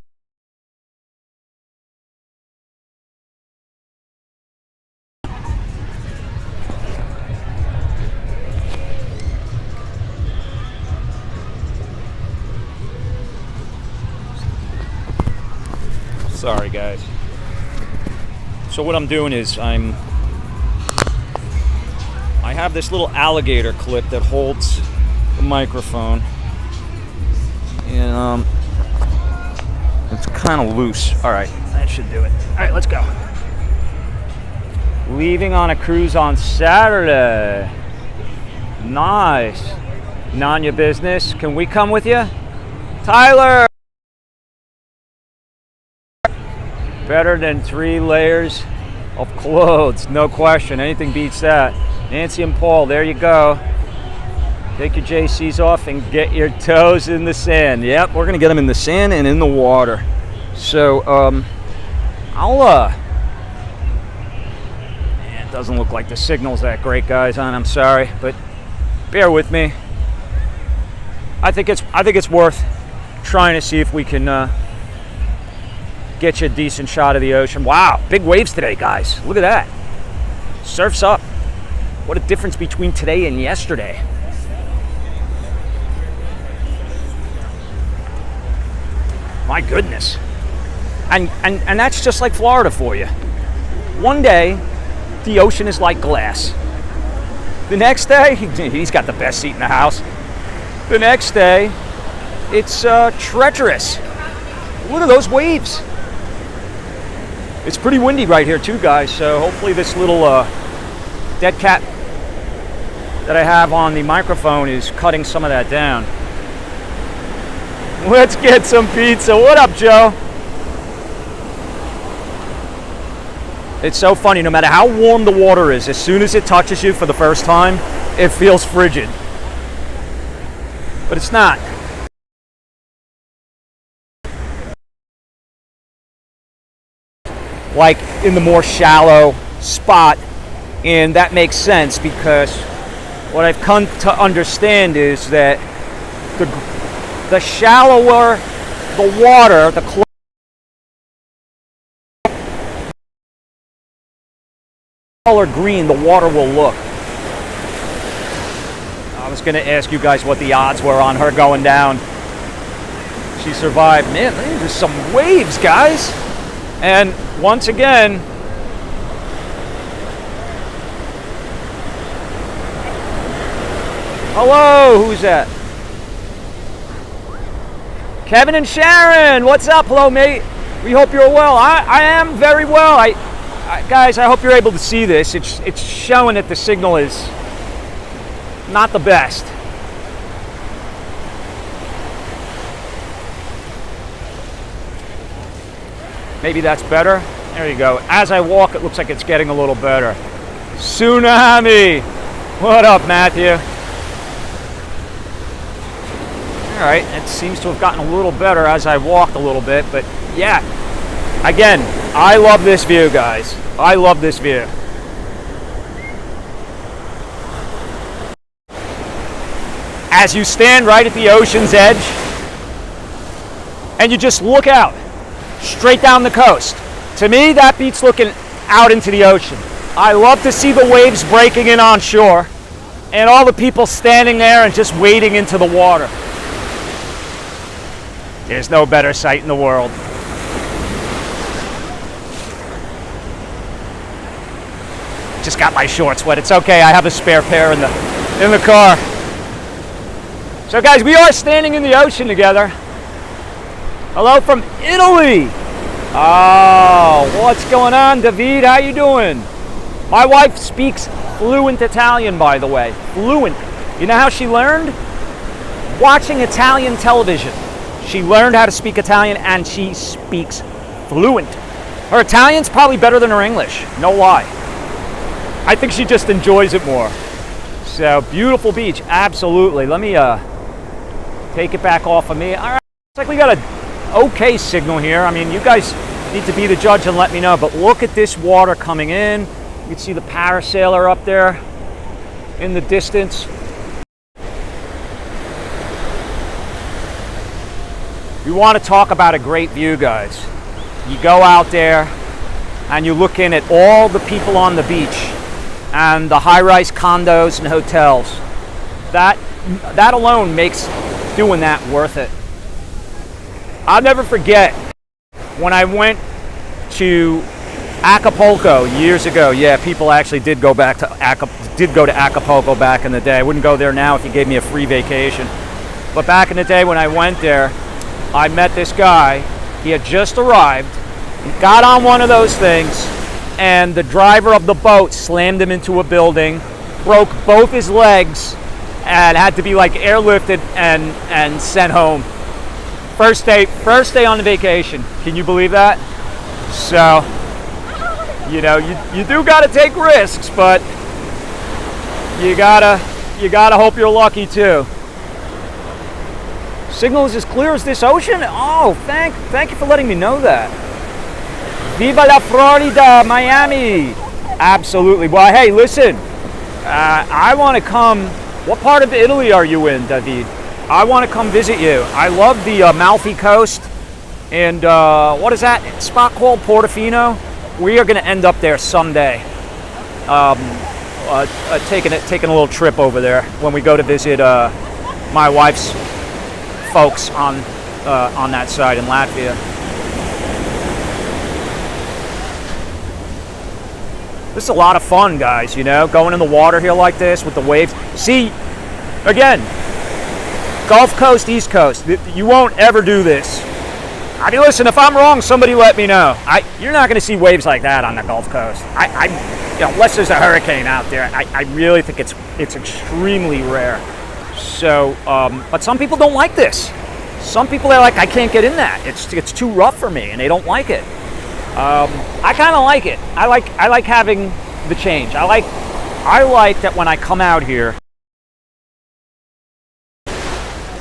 Sorry, guys. So what I'm doing is I have this little alligator clip that holds the microphone, and it's kind of loose. All right, that should do it. All right, let's go. Leaving on a cruise on Saturday. Nice. None your business. Can we come with you? Tyler! Better than 3 layers of clothes, no question. Anything beats that. Nancy and Paul, there you go. Take your JCs off and get your toes in the sand. Yep, we're gonna get them in the sand and in the water. So, it doesn't look like the signal's that great, guys. I'm sorry, but bear with me. I think it's worth trying to see if we can get you a decent shot of the ocean. Wow, big waves today, guys. Look at that. Surf's up. What a difference between today and yesterday. My goodness. And that's just like Florida for you. One day, the ocean is like glass. The next day, he's got the best seat in the house. The next day, it's treacherous. Look at those waves. It's pretty windy right here too, guys, so hopefully this little dead cat that I have on the microphone is cutting some of that down. Let's get some pizza. What up, Joe? It's so funny, no matter how warm the water is, as soon as it touches you for the first time, it feels frigid. But it's not. Like in the more shallow spot, and that makes sense because what I've come to understand is that the shallower the water, the color green the water will look. I was going to ask you guys what the odds were on her going down. She survived. Man, there's some waves, guys. And once again, hello, who's that? Kevin and Sharon, what's up? Hello, mate. We hope you're well. I am very well. Guys, I hope you're able to see this. It's showing that the signal is not the best. Maybe that's better. There you go. As I walk, it looks like it's getting a little better. Tsunami! What up, Matthew? All right, it seems to have gotten a little better as I walked a little bit, but yeah. Again, I love this view, guys. I love this view. As you stand right at the ocean's edge, and you just look out, straight down the coast. To me, that beats looking out into the ocean. I love to see the waves breaking in on shore, and all the people standing there and just wading into the water. There's no better sight in the world. Just got my shorts wet. It's okay. I have a spare pair in the car. So guys, we are standing in the ocean together. Hello from Italy. Oh, what's going on, David? How you doing? My wife speaks fluent Italian, by the way. Fluent. You know how she learned? Watching Italian television. She learned how to speak Italian, and she speaks fluent. Her Italian's probably better than her English. No lie. I think she just enjoys it more. So, beautiful beach. Absolutely. Let me take it back off of me. All right. Looks like we got a okay signal here. I mean, you guys need to be the judge and let me know. But look at this water coming in. You can see the parasailer up there in the distance. You want to talk about a great view, guys. You go out there and you look in at all the people on the beach and the high-rise condos and hotels. That alone makes doing that worth it. I'll never forget when I went to Acapulco years ago. Yeah, people actually did go to Acapulco back in the day. I wouldn't go there now if you gave me a free vacation. But back in the day when I went there, I met this guy. He had just arrived. He got on one of those things, and the driver of the boat slammed him into a building, broke both his legs, and had to be like airlifted and sent home. First day on the vacation. Can you believe that? So, you know, you do got to take risks, but you gotta hope you're lucky too. Signal is as clear as this ocean? Oh, thank you for letting me know that. Viva la Florida, Miami. Absolutely. Well, hey, listen. I want to come. What part of Italy are you in, David? I want to come visit you. I love the Amalfi Coast. And what is that spot called? Portofino? We are going to end up there someday. Taking a little trip over there when we go to visit my wife's folks on that side in Latvia. This is a lot of fun, guys, you know, going in the water here like this with the waves. See, again, Gulf Coast, East Coast, you won't ever do this. I mean, listen, if I'm wrong, somebody let me know. You're not going to see waves like that on the Gulf Coast. You know, unless there's a hurricane out there, I really think it's extremely rare. So, but some people don't like this. Some people are like, I can't get in that. It's too rough for me, and they don't like it. I kind of like it. I like having the change. I like that when I come out here.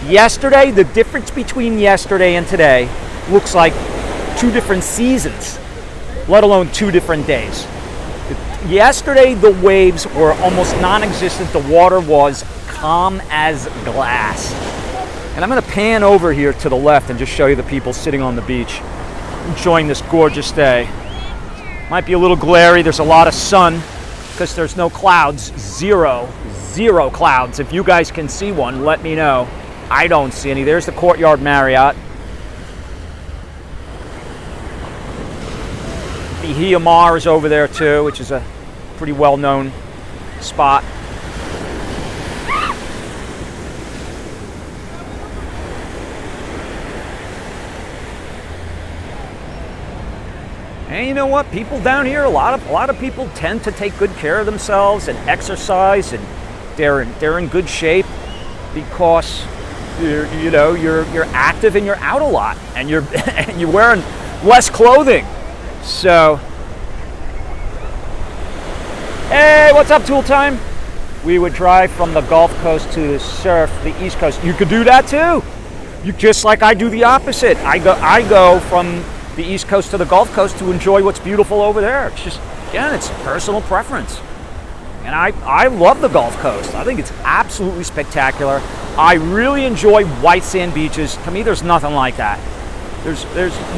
Yesterday, the difference between yesterday and today looks like 2 different seasons, let alone 2 different days. Yesterday, the waves were almost non-existent. The water was calm as glass. And I'm going to pan over here to the left and just show you the people sitting on the beach, enjoying this gorgeous day. Might be a little glary. There's a lot of sun because there's no clouds. Zero clouds. If you guys can see one, let me know. I don't see any. There's the Courtyard Marriott. Bahia Mar is over there too, which is a pretty well-known spot. And you know what? People down here, a lot of people tend to take good care of themselves and exercise and they're in good shape because you're active and you're out a lot, and you're and you're wearing less clothing. So, hey, what's up, Tool Time? We would drive from the Gulf Coast to surf the East Coast. You could do that too. You just like I do the opposite. I go from the East Coast to the Gulf Coast to enjoy what's beautiful over there. It's just, again, it's personal preference. And I love the Gulf Coast. I think it's absolutely spectacular. I really enjoy white sand beaches. To me, there's nothing like that. There's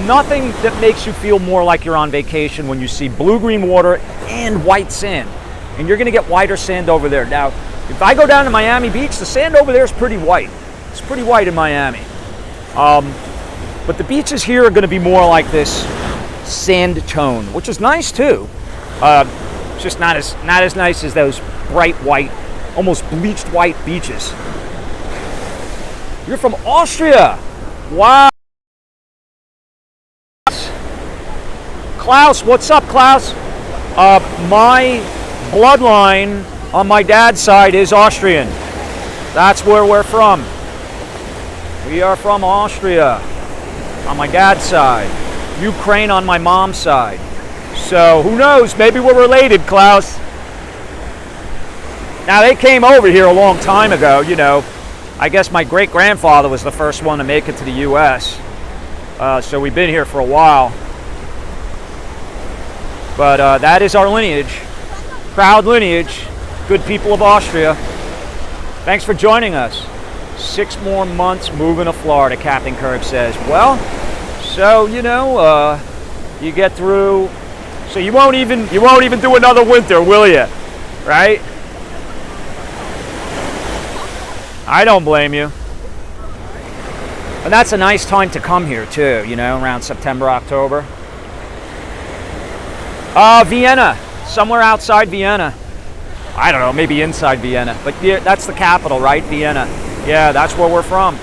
nothing that makes you feel more like you're on vacation when you see blue-green water and white sand. And you're going to get whiter sand over there. Now, if I go down to Miami Beach, the sand over there is pretty white. It's pretty white in Miami. But the beaches here are going to be more like this sand tone, which is nice too. It's just not as nice as those bright white, almost bleached white beaches. You're from Austria. Wow. Klaus, what's up, Klaus? My bloodline on my dad's side is Austrian. That's where we're from. We are from Austria on my dad's side. Ukraine on my mom's side. So who knows? Maybe we're related, Klaus. Now they came over here a long time ago, you know. I guess my great-grandfather was the first one to make it to the U.S. So we've been here for a while. But that is our lineage. Proud lineage. Good people of Austria. Thanks for joining us. 6 more months moving to Florida, Captain Curb says. Well, so you get through. So you won't even do another winter, will you? Right? I don't blame you. And that's a nice time to come here too. Around September, October. Vienna, somewhere outside Vienna. I don't know, maybe inside Vienna, but yeah, that's the capital, right? Vienna. Yeah, that's where we're from.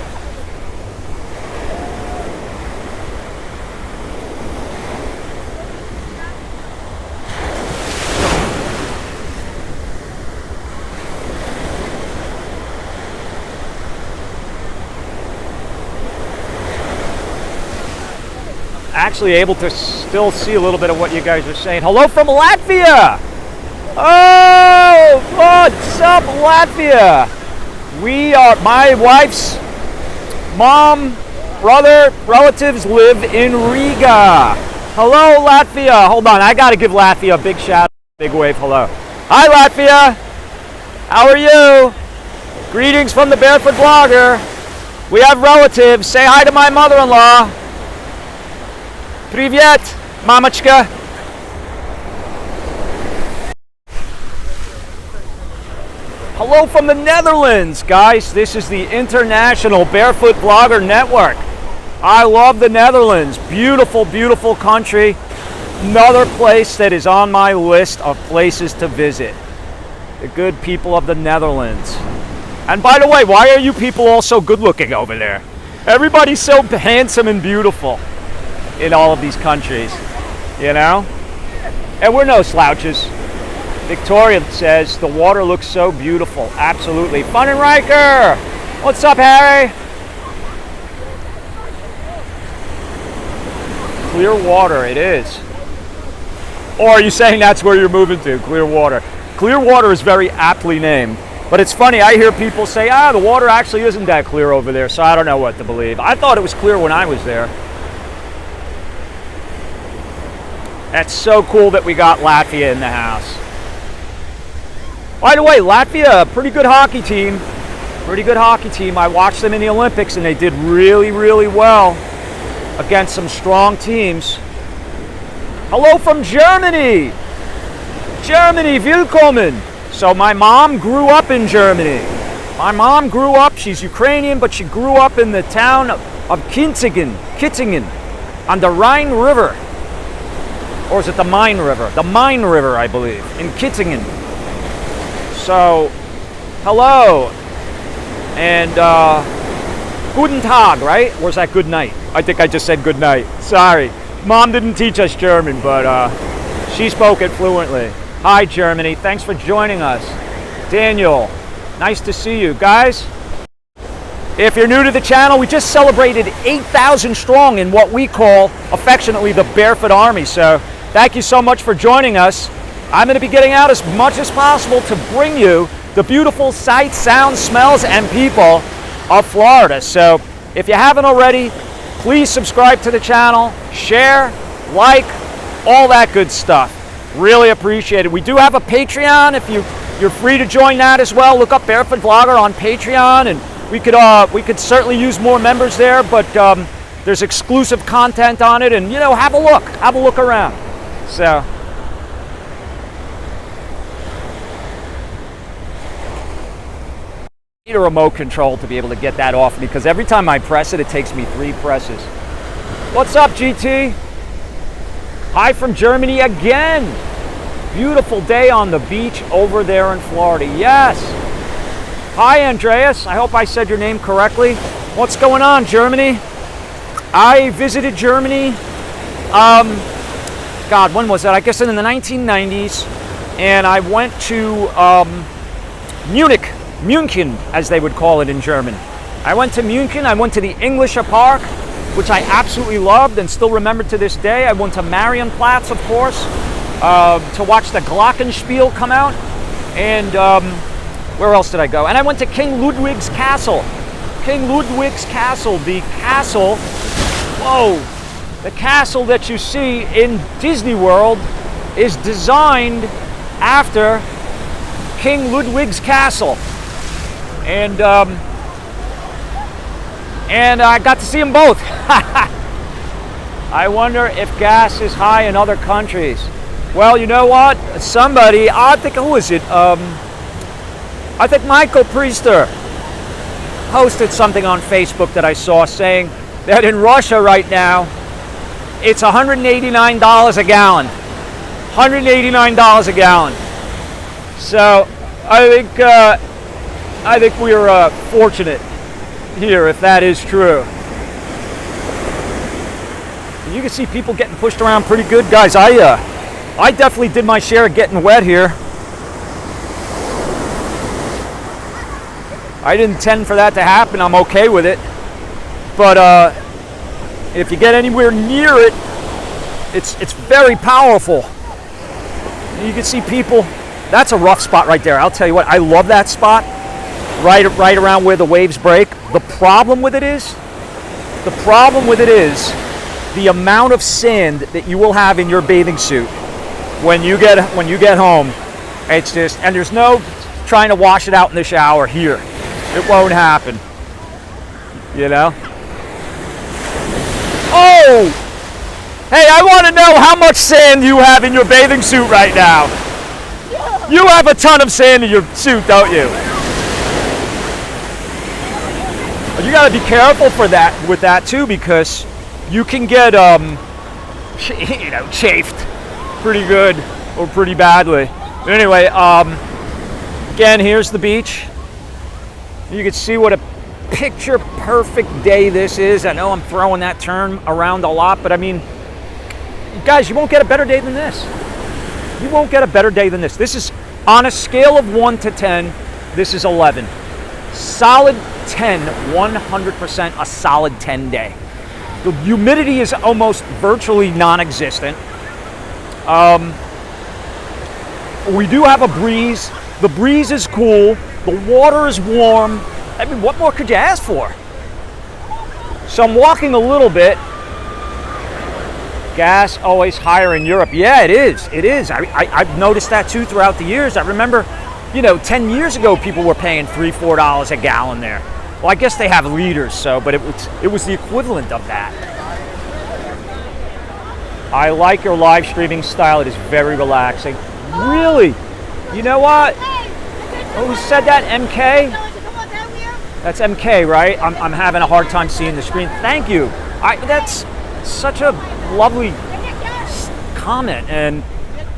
Actually able to still see a little bit of what you guys are saying. Hello from Latvia! Oh, what's up, Latvia? We are, my wife's mom, brother, relatives live in Riga. Hello, Latvia. Hold on, I gotta give Latvia a big shout out, big wave hello. Hi, Latvia. How are you? Greetings from the Barefoot Blogger. We have relatives. Say hi to my mother-in-law. Привет, мамочка. Hello from the Netherlands, guys. This is the International Barefoot Blogger Network. I love the Netherlands. Beautiful, beautiful country. Another place that is on my list of places to visit. The good people of the Netherlands. And by the way, why are you people all so good looking over there? Everybody's so handsome and beautiful in all of these countries, And we're no slouches. Victoria says, the water looks so beautiful. Absolutely. Fun and Riker! What's up, Harry? Clear water, it is. Or are you saying that's where you're moving to, Clearwater? Clearwater is very aptly named. But it's funny, I hear people say, the water actually isn't that clear over there, so I don't know what to believe. I thought it was clear when I was there. That's so cool that we got Latvia in the house. By the way, Latvia, pretty good hockey team. Pretty good hockey team. I watched them in the Olympics and they did really, really well against some strong teams. Hello from Germany. Germany, willkommen. So my mom grew up in Germany. My mom grew up, she's Ukrainian, but she grew up in the town of Kitzingen on the Rhine River. Or is it the Main River? The Main River, I believe, in Kitzingen. So, hello. And guten Tag, right? Or is that good night? I think I just said good night. Sorry. Mom didn't teach us German, but she spoke it fluently. Hi, Germany. Thanks for joining us. Daniel, Nice to see you. Guys, if you're new to the channel, we just celebrated 8,000 strong in what we call affectionately the Barefoot Army. So thank you so much for joining us. I'm going to be getting out as much as possible to bring you the beautiful sights, sounds, smells, and people of Florida. So if you haven't already, please subscribe to the channel, share, like, all that good stuff. Really appreciate it. We do have a Patreon. If you're free to join that as well. Look up Barefoot Vlogger on Patreon, and we could certainly use more members there, but there's exclusive content on it, and have a look around. So need a remote control to be able to get that off, because every time I press it, it takes me 3 presses. What's up, GT? Hi from Germany again. Beautiful day on the beach over there in Florida. Yes. Hi, Andreas. I hope I said your name correctly. What's going on, Germany? I visited Germany, God, when was that? I guess in the 1990s. And I went to München, as they would call it in German. I went to München. I went to the English Park, which I absolutely loved and still remember to this day. I went to Marienplatz, of course, to watch the Glockenspiel come out. And where else did I go? And I went to King Ludwig's Castle. King Ludwig's Castle, the castle, the castle that you see in Disney World is designed after King Ludwig's Castle. And I got to see them both. I wonder if gas is high in other countries. Well, you know what? Somebody, I think, who is it? I think Michael Priester posted something on Facebook that I saw saying that in Russia right now, it's $189 a gallon. $189 a gallon. So I think we're fortunate here, if that is true. You can see people getting pushed around pretty good, guys. I definitely did my share of getting wet here. I didn't intend for that to happen. I'm okay with it. But if you get anywhere near it, it's very powerful. You can see people. That's a rough spot right there. I'll tell you what, I love that spot. Right around where the waves break. The problem with it is the amount of sand that you will have in your bathing suit when you get home. It's just, and there's no trying to wash it out in the shower here. It won't happen. Oh! Hey, I want to know how much sand you have in your bathing suit right now. You have a ton of sand in your suit, don't you? You got to be careful with that too, because you can get chafed pretty good or pretty badly. But anyway, again, here's the beach. You can see what a picture perfect day this is. I know I'm throwing that term around a lot, but I mean, guys, you won't get a better day than this. You won't get a better day than this. This is, on a scale of 1 to 10, this is 11. Solid 10, 100% a solid 10 day. The humidity is almost virtually non-existent. We do have a breeze. The breeze is cool. The water is warm. I mean, what more could you ask for? So I'm walking a little bit. Gas always higher in Europe. Yeah, it is. It is. I've noticed that too throughout the years. I remember, 10 years ago, people were paying $3, $4 a gallon there. Well, I guess they have liters, but it was the equivalent of that. I like your live streaming style. It is very relaxing. Really? You know what? Who said that? MK? That's MK, right? I'm having a hard time seeing the screen. Thank you. That's such a lovely comment and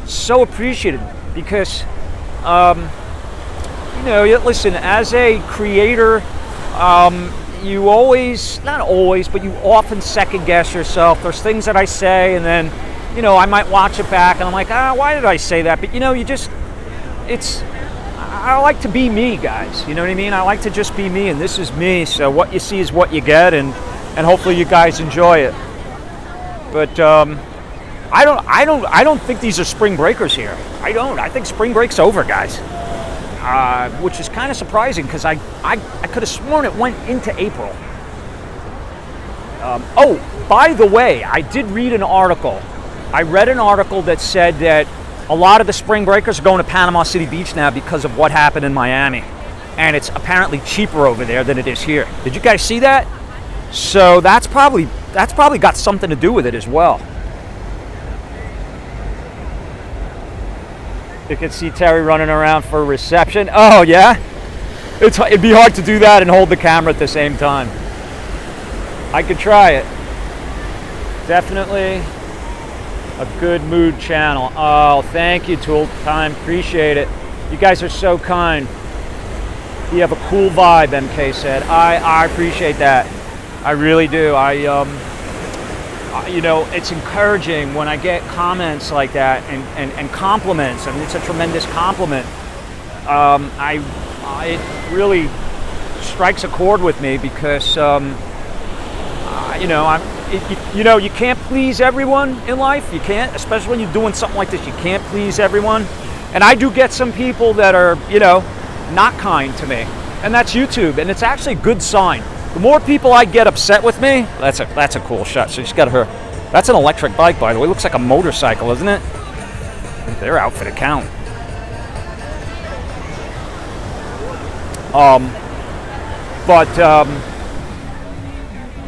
so appreciated, because listen, as a creator, you always, not always, but you often second guess yourself. There's things that I say, and then I might watch it back and I'm like, why did I say that? But I like to be me, guys. You know what I mean? I like to just be me, and this is me. So what you see is what you get, and hopefully you guys enjoy it. But I don't think these are spring breakers here. I don't. I think spring break's over, guys. Which is kind of surprising because I could have sworn it went into April. Oh, by the way, I did read an article. I read an article that said that a lot of the spring breakers are going to Panama City Beach now because of what happened in Miami. And it's apparently cheaper over there than it is here. Did you guys see that? So that's probably got something to do with it as well. You can see Terry running around for reception. Oh yeah? It'd be hard to do that and hold the camera at the same time. I could try it. Definitely a good mood channel. Oh, thank you, Tool Time. Appreciate it. You guys are so kind. You have a cool vibe, MK said. I appreciate that. I really do. You know, it's encouraging when I get comments like that and compliments. I mean, it's a tremendous compliment. It really strikes a chord with me because, you know, you can't please everyone in life. You can't, especially when you're doing something like this. You can't please everyone. And I do get some people that are, you know, not kind to me. And that's YouTube. And it's actually a good sign. The more people I get upset with me, that's a cool shot. So she's got her. That's an electric bike, by the way. It looks like a motorcycle, isn't it? They're out for the count.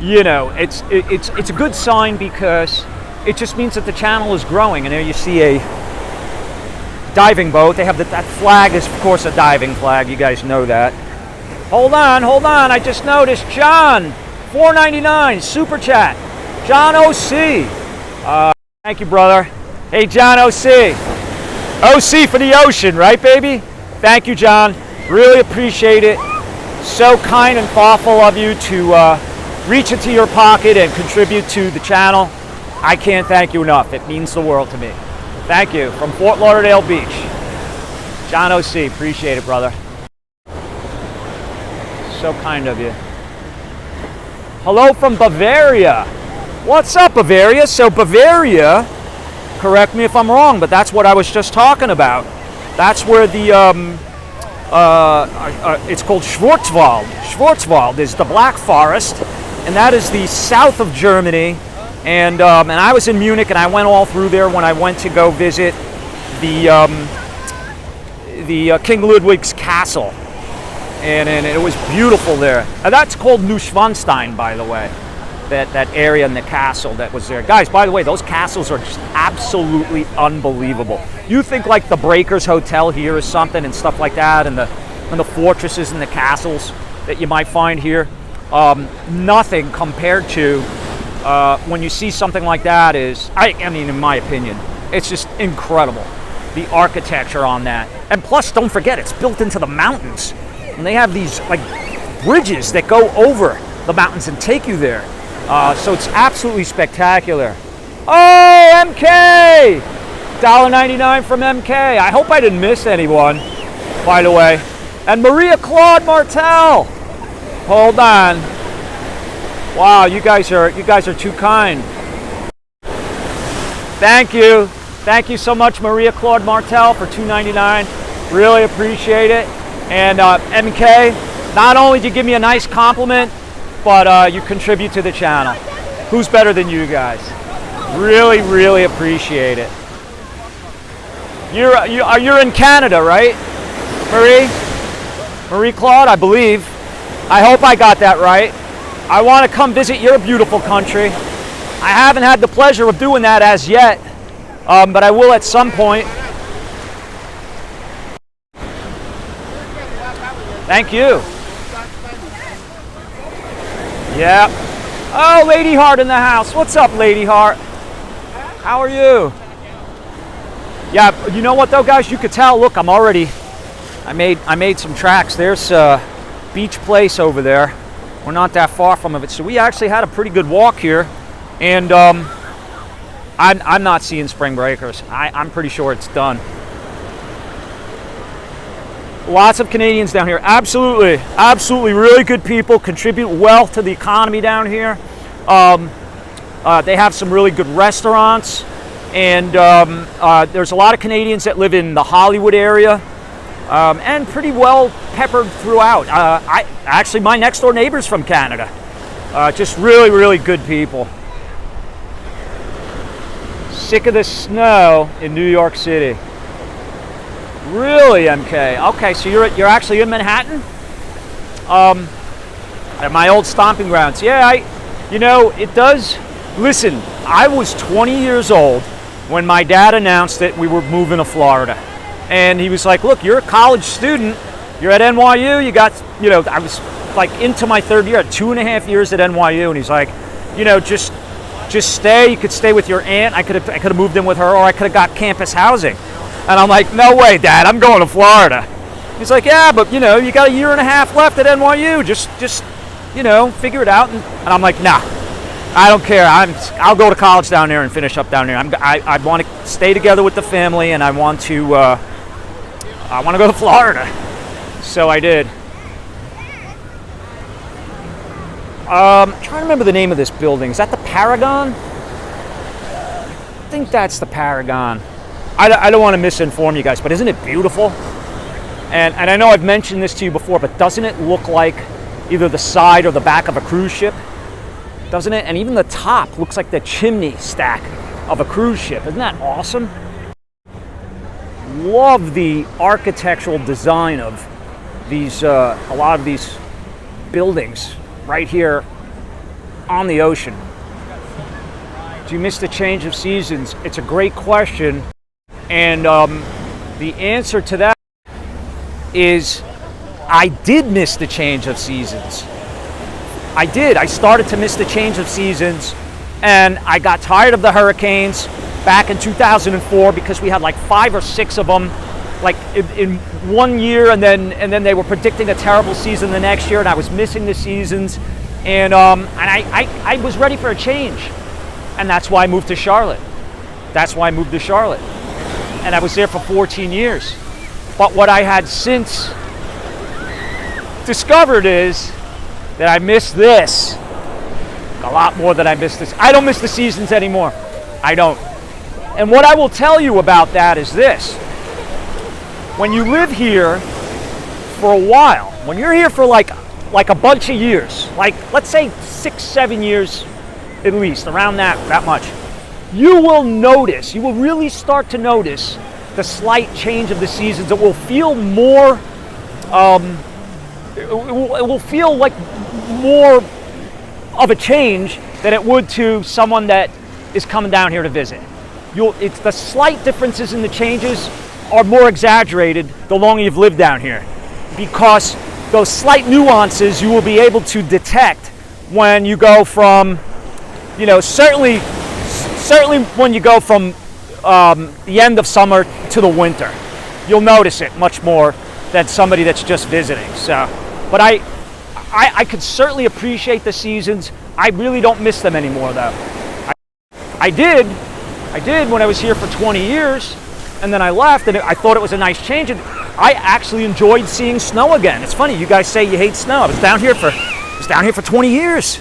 You know, it's a good sign because it just means that the channel is growing. And there you see a diving boat. They have that flag is of course a diving flag. You guys know that. Hold on. I just noticed John, $4.99 super chat. John OC. Thank you, brother. Hey, John OC. OC for the ocean, right, baby? Thank you, John. Really appreciate it. So kind and thoughtful of you to reach into your pocket and contribute to the channel. I can't thank you enough. It means the world to me. Thank you. From Fort Lauderdale Beach. John OC. Appreciate it, brother. So kind of you. Hello from Bavaria. What's up, Bavaria? So Bavaria, correct me if I'm wrong, but that's what I was just talking about. That's where the it's called Schwarzwald. Schwarzwald is the Black Forest, and that is the south of Germany. And I was in Munich, and I went all through there when I went to go visit the King Ludwig's castle. And it was beautiful there. And that's called Neuschwanstein, by the way. That area in the castle that was there. Guys, by the way, those castles are just absolutely unbelievable. You think like the Breakers Hotel here or something and stuff like that, and the fortresses and the castles that you might find here. Nothing compared to when you see something like that is, I mean, in my opinion, it's just incredible. The architecture on that. And plus, don't forget, it's built into the mountains. And they have these like bridges that go over the mountains and take you there. So it's absolutely spectacular. Oh, MK! $1.99 from MK. I hope I didn't miss anyone, by the way. And Maria Claude Martel. Hold on. Wow, you guys are too kind. Thank you. Thank you so much, Maria Claude Martel, for $2.99. Really appreciate it. And MK, not only did you give me a nice compliment, but you contribute to the channel. Who's better than you guys? Really, really appreciate it. You're in Canada, right, Marie Claude, I believe. I hope I got that right. I want to come visit your beautiful country. I haven't had the pleasure of doing that as yet, but I will at some point. Thank you. Yeah. Oh, Lady Heart in the house. What's up, Lady Heart? How are you? Yeah, you know what though, guys? You could tell. Look, I made some tracks. There's Beach Place over there. We're not that far from it. So we actually had a pretty good walk here. And I'm not seeing spring breakers. I'm pretty sure it's done. Lots of Canadians down here. Absolutely, absolutely, really good people, contribute well to the economy down here. They have some really good restaurants, and there's a lot of Canadians that live in the Hollywood area, and pretty well peppered throughout. Actually, my next door neighbor's from Canada. Just really, really good people. Sick of the snow in New York City. Really, MK? Okay, so you're actually in Manhattan? At my old stomping grounds. Yeah, it does. Listen, I was 20 years old when my dad announced that we were moving to Florida. And he was like, look, you're a college student. You're at NYU. You got, I was like into my third year, 2.5 years at NYU. And he's like, just stay. You could stay with your aunt. I could have moved in with her, or I could have got campus housing. And I'm like, no way, Dad, I'm going to Florida. He's like, yeah, but you got 1.5 years left at NYU. Just figure it out. And I'm like, nah, I don't care. I'll go to college down there and finish up down there. I want to stay together with the family, and I want to go to Florida. So I did. I'm trying to remember the name of this building. Is that the Paragon? I think that's the Paragon. I don't want to misinform you guys, but isn't it beautiful? And I know I've mentioned this to you before, but doesn't it look like either the side or the back of a cruise ship? Doesn't it? And even the top looks like the chimney stack of a cruise ship. Isn't that awesome? Love the architectural design of these, a lot of these buildings right here on the ocean. Do you miss the change of seasons? It's a great question. And the answer to that is I did miss the change of seasons. I did. I started to miss the change of seasons, and I got tired of the hurricanes back in 2004 because we had like 5 or 6 of them like in 1 year, and then they were predicting a terrible season the next year, and I was missing the seasons, and I was ready for a change, and that's why I moved to Charlotte. And I was there for 14 years. But what I had since discovered is that I miss this a lot more than I miss this. I don't miss the seasons anymore. I don't. And what I will tell you about that is this. When you live here for a while, when you're here for like a bunch of years, like let's say 6-7 years at least, around that much, you will really start to notice the slight change of the seasons. It will feel more, it will feel like more of a change than it would to someone that is coming down here to visit. It's the slight differences in the changes are more exaggerated the longer you've lived down here, because those slight nuances you will be able to detect when you go from, certainly when you go from the end of summer to the winter. You'll notice it much more than somebody that's just visiting. So, but I could certainly appreciate the seasons. I really don't miss them anymore, though. I did when I was here for 20 years, and then I left, and I thought it was a nice change, and I actually enjoyed seeing snow again. It's funny, you guys say you hate snow. I was down here for 20 years.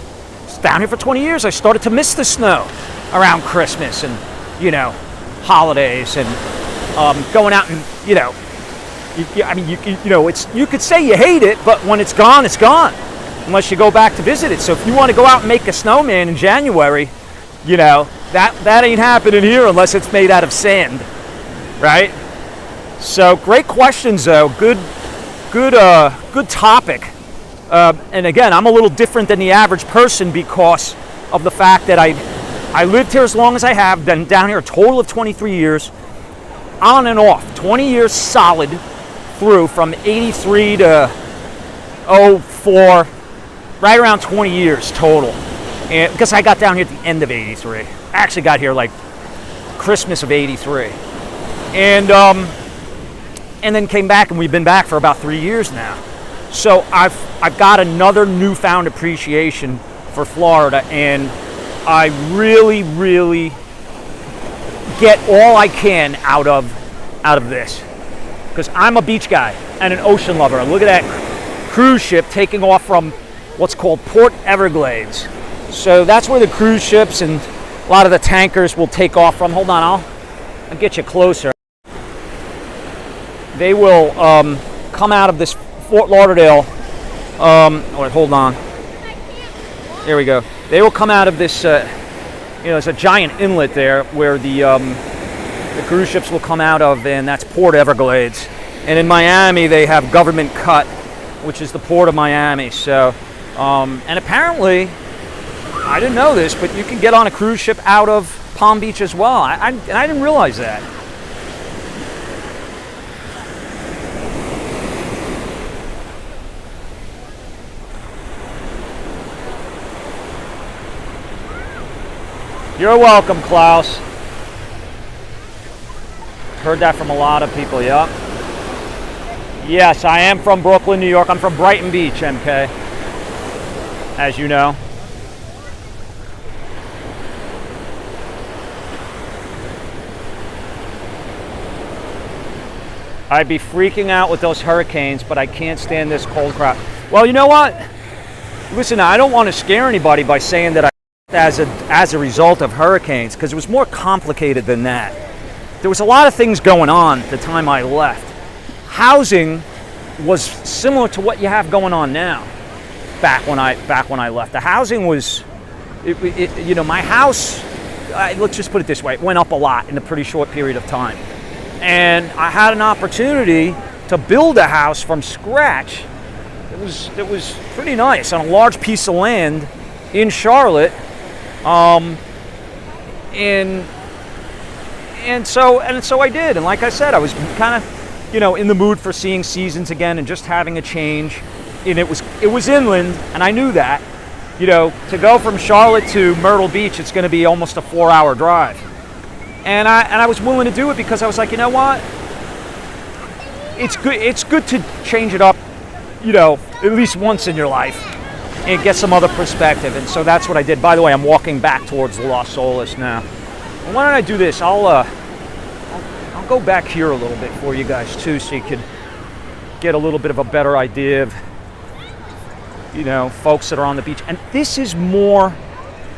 I started to miss the snow around Christmas and, holidays, and going out and, you could say you hate it, but when it's gone, unless you go back to visit it. So if you want to go out and make a snowman in January, that ain't happening here unless it's made out of sand, right? So great questions, though. Good topic. And again, I'm a little different than the average person because of the fact that I lived here as long as I have, been down here a total of 23 years, on and off, 20 years solid through, from 83 to 04, right around 20 years total. And because I got down here at the end of 83. I actually got here like Christmas of 83. And then came back, and we've been back for about 3 years now. So I've got another newfound appreciation for Florida, and I really, really get all I can out of this. because I'm a beach guy and an ocean lover. Look at that cruise ship taking off from what's called Port Everglades. So that's where the cruise ships and a lot of the tankers will take off from. Hold on, I'll get you closer. They will come out of this Fort Lauderdale. Wait, hold on. There we go. They will come out of this. There's a giant inlet there where the cruise ships will come out of, and that's Port Everglades. And in Miami, they have Government Cut, which is the port of Miami. So, and apparently, I didn't know this, but you can get on a cruise ship out of Palm Beach as well. I didn't realize that. You're welcome, Klaus. Heard that from a lot of people, yeah. Yes, I am from Brooklyn, New York. I'm from Brighton Beach, MK, as you know. I'd be freaking out with those hurricanes, but I can't stand this cold crap. Well, you know what? Listen, I don't want to scare anybody by saying that as a result of hurricanes, because it was more complicated than that. There was a lot of things going on the time I left. Housing was similar to what you have going on now. Back when I left, the housing was, my house. Let's just put it this way: it went up a lot in a pretty short period of time, and I had an opportunity to build a house from scratch. It was pretty nice on a large piece of land in Charlotte. And so I did, and like I said, I was kind of, in the mood for seeing seasons again and just having a change. And it was inland, and I knew that, to go from Charlotte to Myrtle Beach, it's going to be almost a 4-hour drive, and I was willing to do it because I was like, you know what, it's good to change it up, at least once in your life, and get some other perspective. And so that's what I did. By the way, I'm walking back towards the Las Olas now. And why don't I do this? I'll go back here a little bit for you guys too, so you could get a little bit of a better idea of, folks that are on the beach. And this is more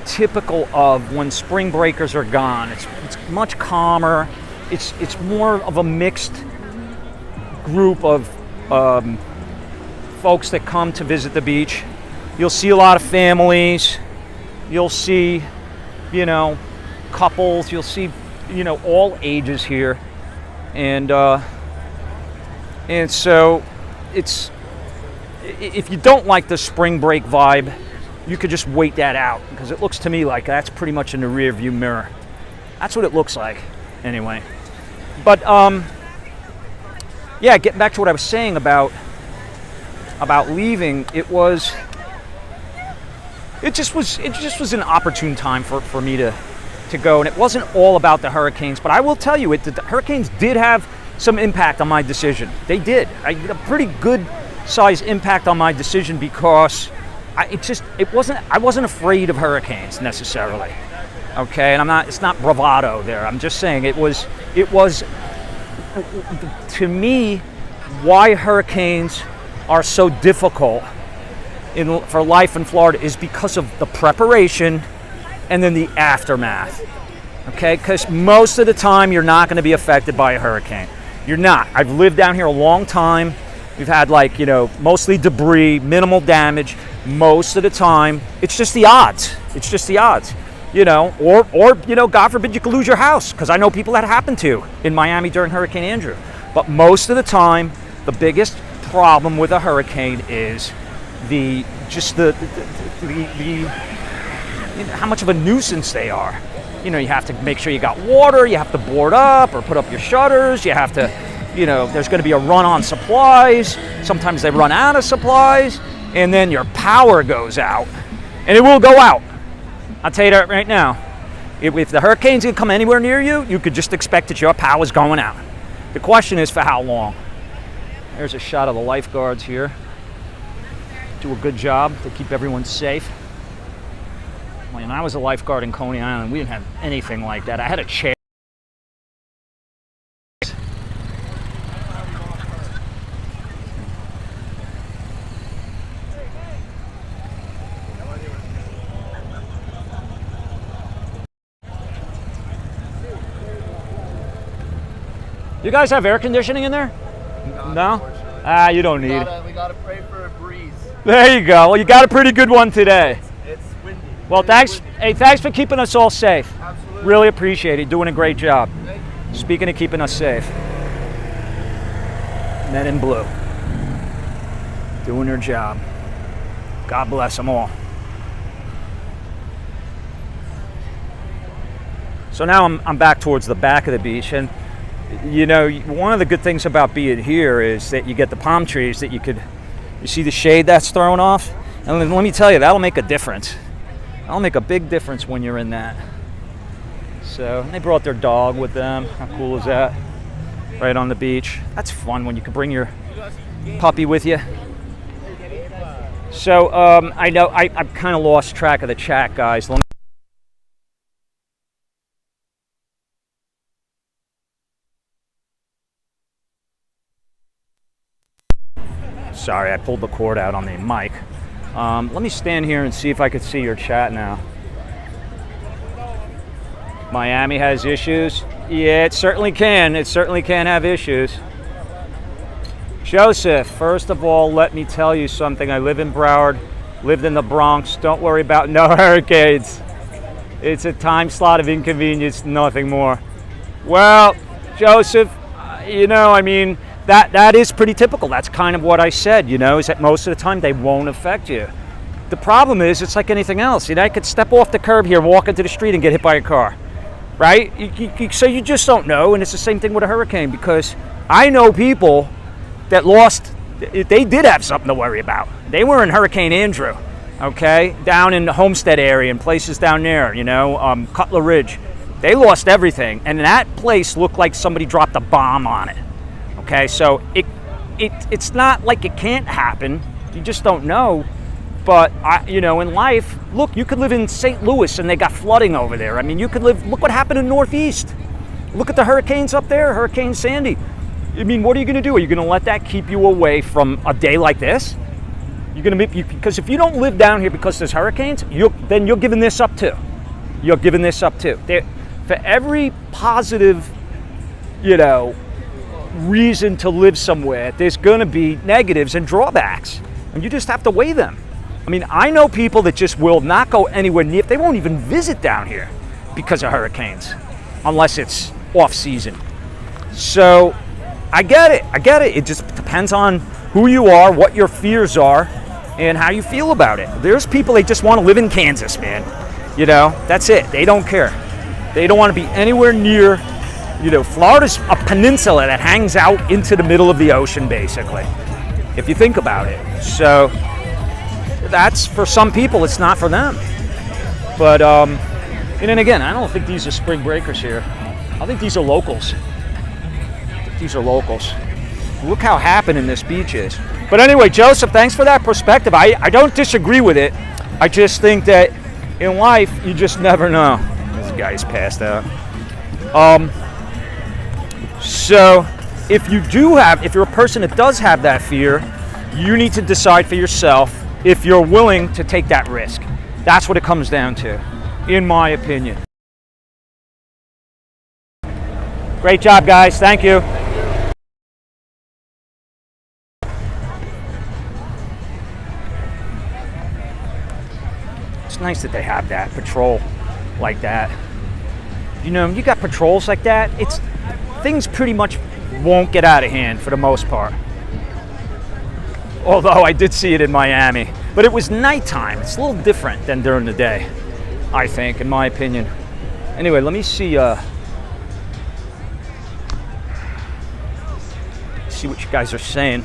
typical of when spring breakers are gone. It's much calmer. It's more of a mixed group of folks that come to visit the beach. You'll see a lot of families. You'll see, couples. You'll see, all ages here. And so it's, if you don't like the spring break vibe, you could just wait that out, because it looks to me like that's pretty much in the rear view mirror. That's what it looks like anyway. But getting back to what I was saying about leaving, it just was an opportune time for me to go, and it wasn't all about the hurricanes. But I will tell you, the hurricanes did have some impact on my decision. They did. I had a pretty good size impact on my decision, because I wasn't afraid of hurricanes necessarily. Okay, and it's not bravado there. I'm just saying it was to me why hurricanes are so difficult for life in Florida is because of the preparation and then the aftermath. Okay, because most of the time you're not going to be affected by a hurricane. You're not. I've lived down here a long time. We've had mostly debris, minimal damage most of the time. It's just the odds. Or God forbid you could lose your house, because I know people that happened to in Miami during Hurricane Andrew. But most of the time, the biggest problem with a hurricane is how much of a nuisance they are. You have to make sure you got water, you have to board up or put up your shutters, you have to, there's going to be a run on supplies. Sometimes they run out of supplies, and then your power goes out. And it will go out. I'll tell you that right now. If the hurricane's going to come anywhere near you, you could just expect that your power's going out. The question is for how long. There's a shot of the lifeguards here. Do a good job to keep everyone safe. When I was a lifeguard in Coney Island, we didn't have anything like that. I had a chair. You guys have air conditioning in there? No? Ah, you don't need it. We gotta pray for a breeze. There you go. Well, you got a pretty good one today. It's windy. Well, thanks. Hey, thanks for keeping us all safe. Absolutely. Really appreciate it. Doing a great job. Thank you. Speaking of keeping us safe. Men in blue. Doing their job. God bless them all. So now I'm back towards the back of the beach, and you know, one of the good things about being here is that you get the palm trees that you see the shade that's thrown off, and let me tell you, that'll make a difference. That'll make a big difference when you're in that. So they brought their dog with them. How cool is that? Right on the beach. That's fun when you can bring your puppy with you. So I know I've kind of lost track of the chat, guys. Sorry, I pulled the cord out on the mic. Let me stand here and see if I could see your chat now. Miami has issues. Yeah, it certainly can. It certainly can have issues. Joseph, first of all, let me tell you something. I live in Broward, lived in the Bronx. Don't worry about no hurricanes. It's a time slot of inconvenience, nothing more. Well, Joseph, you know, I mean, that is pretty typical. That's kind of what I said, you know, is that most of the time they won't affect you. The problem is, it's like anything else. You know, I could step off the curb here and walk into the street and get hit by a car, right? So you just don't know, and it's the same thing with a hurricane, because I know people that lost, they did have something to worry about. They were in Hurricane Andrew, okay, down in the Homestead area and places down there, you know, Cutler Ridge. They lost everything, and that place looked like somebody dropped a bomb on it. Okay, so it's not like it can't happen. You just don't know. But you know, in life, look, you could live in St. Louis and they got flooding over there. I mean, you could live. Look what happened in Northeast. Look at the hurricanes up there, Hurricane Sandy. I mean, what are you going to do? Are you going to let that keep you away from a day like this? You're going to be, because if you don't live down here because there's hurricanes, then you're giving this up too. You're giving this up too. For every positive, you know, reason to live somewhere, there's going to be negatives and drawbacks, and you just have to weigh them. I mean, I know people that just will not go anywhere near, they won't even visit down here because of hurricanes, unless it's off season. So I get it. It just depends on who you are, what your fears are, and how you feel about it. There's people, they just want to live in Kansas, man. You know, that's it. They don't care. They don't want to be anywhere near. You know, Florida's a peninsula that hangs out into the middle of the ocean, basically, if you think about it. So that's, for some people, it's not for them. But, and then again, I don't think these are spring breakers here. I think these are locals. Look how happening this beach is. But anyway, Joseph, thanks for that perspective. I don't disagree with it. I just think that in life, you just never know. This guy's passed out. So if you're a person that does have that fear, you need to decide for yourself if you're willing to take that risk. That's what it comes down to, in my opinion. Great job, guys. Thank you. It's nice that they have that patrol like that. You know, you got patrols like that, things pretty much won't get out of hand for the most part. Although I did see it in Miami. But it was nighttime. It's a little different than during the day, I think, in my opinion. Anyway, let me see what you guys are saying.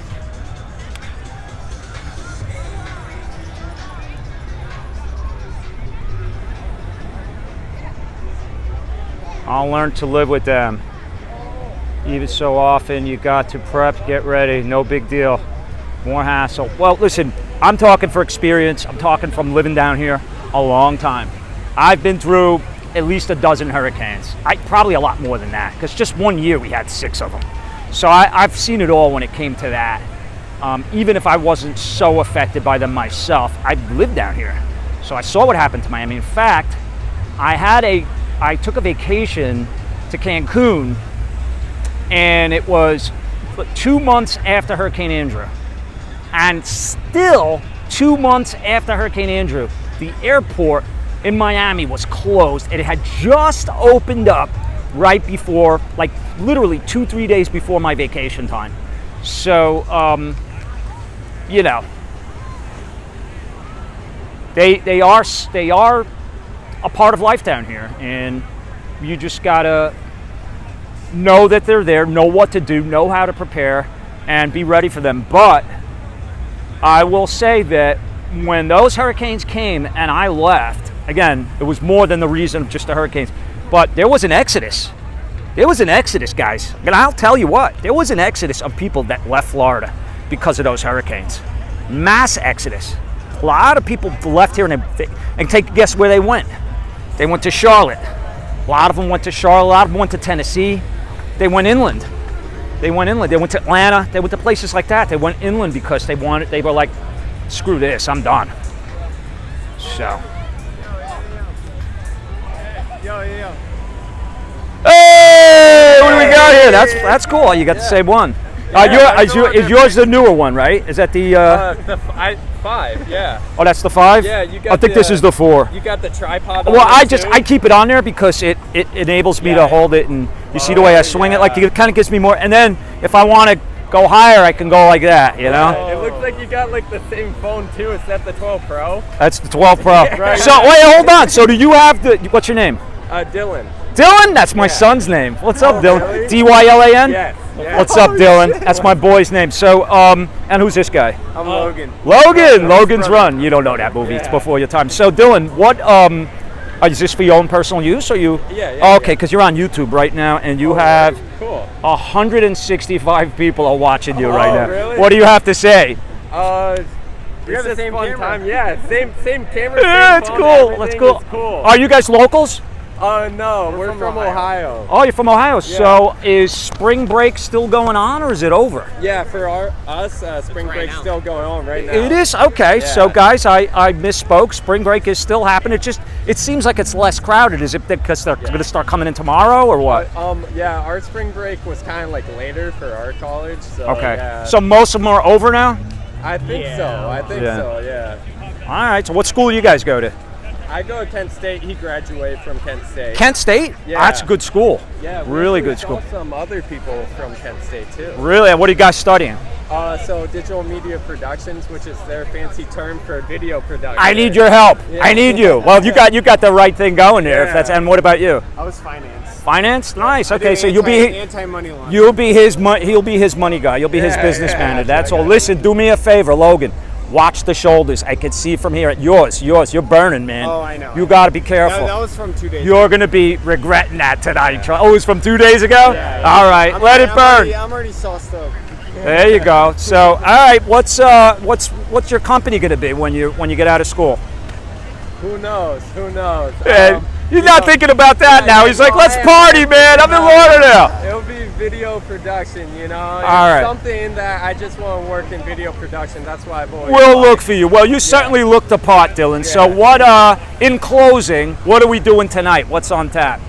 I'll learn to live with them. Even so often, you got to prep, get ready, no big deal. More hassle. Well, listen, I'm talking for experience. I'm talking from living down here a long time. I've been through at least a dozen hurricanes. Probably a lot more than that, because just one year we had 6 of them. So I've seen it all when it came to that. Even if I wasn't so affected by them myself, I've lived down here. So I saw what happened to Miami. In fact, I took a vacation to Cancun and it was 2 months after Hurricane Andrew. And still 2 months after Hurricane Andrew, the airport in Miami was closed. It had just opened up right before, like literally 2-3 days before my vacation time. So, you know, they are a part of life down here, and you just gotta know that they're there, know what to do, know how to prepare, and be ready for them. But I will say that when those hurricanes came and I left, again, it was more than the reason of just the hurricanes, but there was an exodus. There was an exodus, guys. And I'll tell you what, there was an exodus of people that left Florida because of those hurricanes. Mass exodus. A lot of people left here, and guess where they went? They went to Charlotte. A lot of them went to Charlotte. A lot of them went to Tennessee. They went inland. They went to Atlanta. They went to places like that. They went inland because they were like, screw this, I'm done. So. Yo. Hey, what do we got here? That's cool. You got the same one. Is yours the newer one, right? Is that the? 5, yeah. Oh, that's the 5. Yeah, you got. I think this is the 4. You got the tripod. Well, I keep it on there because it enables me to hold it, and you see the way I swing it. Like it kind of gives me more. And then if I want to go higher, I can go like that. You know. It looks like you got like the same phone too. Is that the 12 Pro? That's the 12 Pro. Right. So wait, hold on. So do you have what's your name? Dylan. Dylan? That's my son's name. What's up, Dylan? Really? Dylan? Yes. What's up, Dylan? That's my boy's name. So, and who's this guy? I'm Logan. Logan's Run. You don't know that movie. It's before your time. So, Dylan, what, is this for your own personal use, or you? Yeah. Okay, because you're on YouTube right now, and you have cool. 165 people are watching you right now. Really? What do you have to say? We have the same fun time. Yeah, same camera. Yeah, same it's phone, cool. That's everything cool. is cool. Are you guys locals? No, we're from Ohio. Oh, you're from Ohio. Yeah. So is spring break still going on, or is it over? Yeah, for us, spring break's still going on right now. It is? Okay. Yeah. So, guys, I misspoke. Spring break is still happening. It seems like it's less crowded. Is it because they're going to start coming in tomorrow, or what? Yeah, our spring break was kind of like later for our college. So, okay. Yeah. So most of them are over now? I think so. I think so, yeah. All right. So what school do you guys go to? I go to Kent State. He graduated from Kent State. Kent State? Yeah. That's a good school. Yeah. Really good school. Some other people from Kent State too. Really? What are you guys studying? So digital media productions, which is their fancy term for video production. I need your help. Yeah. I need you. Well, you got the right thing going there. Yeah. And what about you? I was finance. Finance? Nice. Okay, so you'll be anti-money laundering. He'll be his money guy. You'll be his businessman. That's all. Listen, do me a favor, Logan. Watch the shoulders. I can see from here. Yours. You're burning, man. Oh, I know. You got to be careful. That was from 2 days ago. You're going to be regretting that tonight. Yeah. Oh, it was from 2 days ago? Yeah. All right. Let it burn. I'm already sauced up. There you go. So, all right. What's your company going to be when you get out of school? Who knows? He's not thinking about that now. He's like, let's party, man. I'm in Lauderdale. It'll be video production, you know. All right. Something that I just want to work in video production. That's why I've always. We'll look for you. Well, you certainly look the part, Dylan. So what? In closing, what are we doing tonight? What's on tap?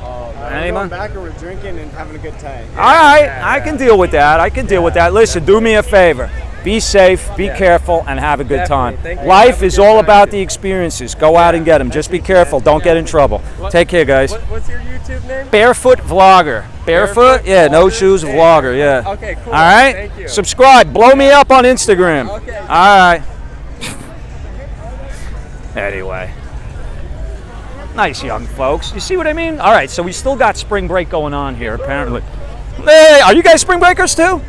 We're going back and we're drinking and having a good time. All right. I can deal with that. Deal with that. Listen, do me a favor. Be safe, be careful, and have a good time. Life is all about the experiences. Go out and get them. Just be careful. Don't get in trouble. Take care, guys. What's your YouTube name? Barefoot Vlogger. Barefoot? Yeah, no shoes vlogger. Yeah. Okay, cool. All right? Thank you. Subscribe. Blow me up on Instagram. Okay. All right. Anyway. Nice young folks. You see what I mean? All right, so we still got spring break going on here, apparently. Hey, are you guys spring breakers too?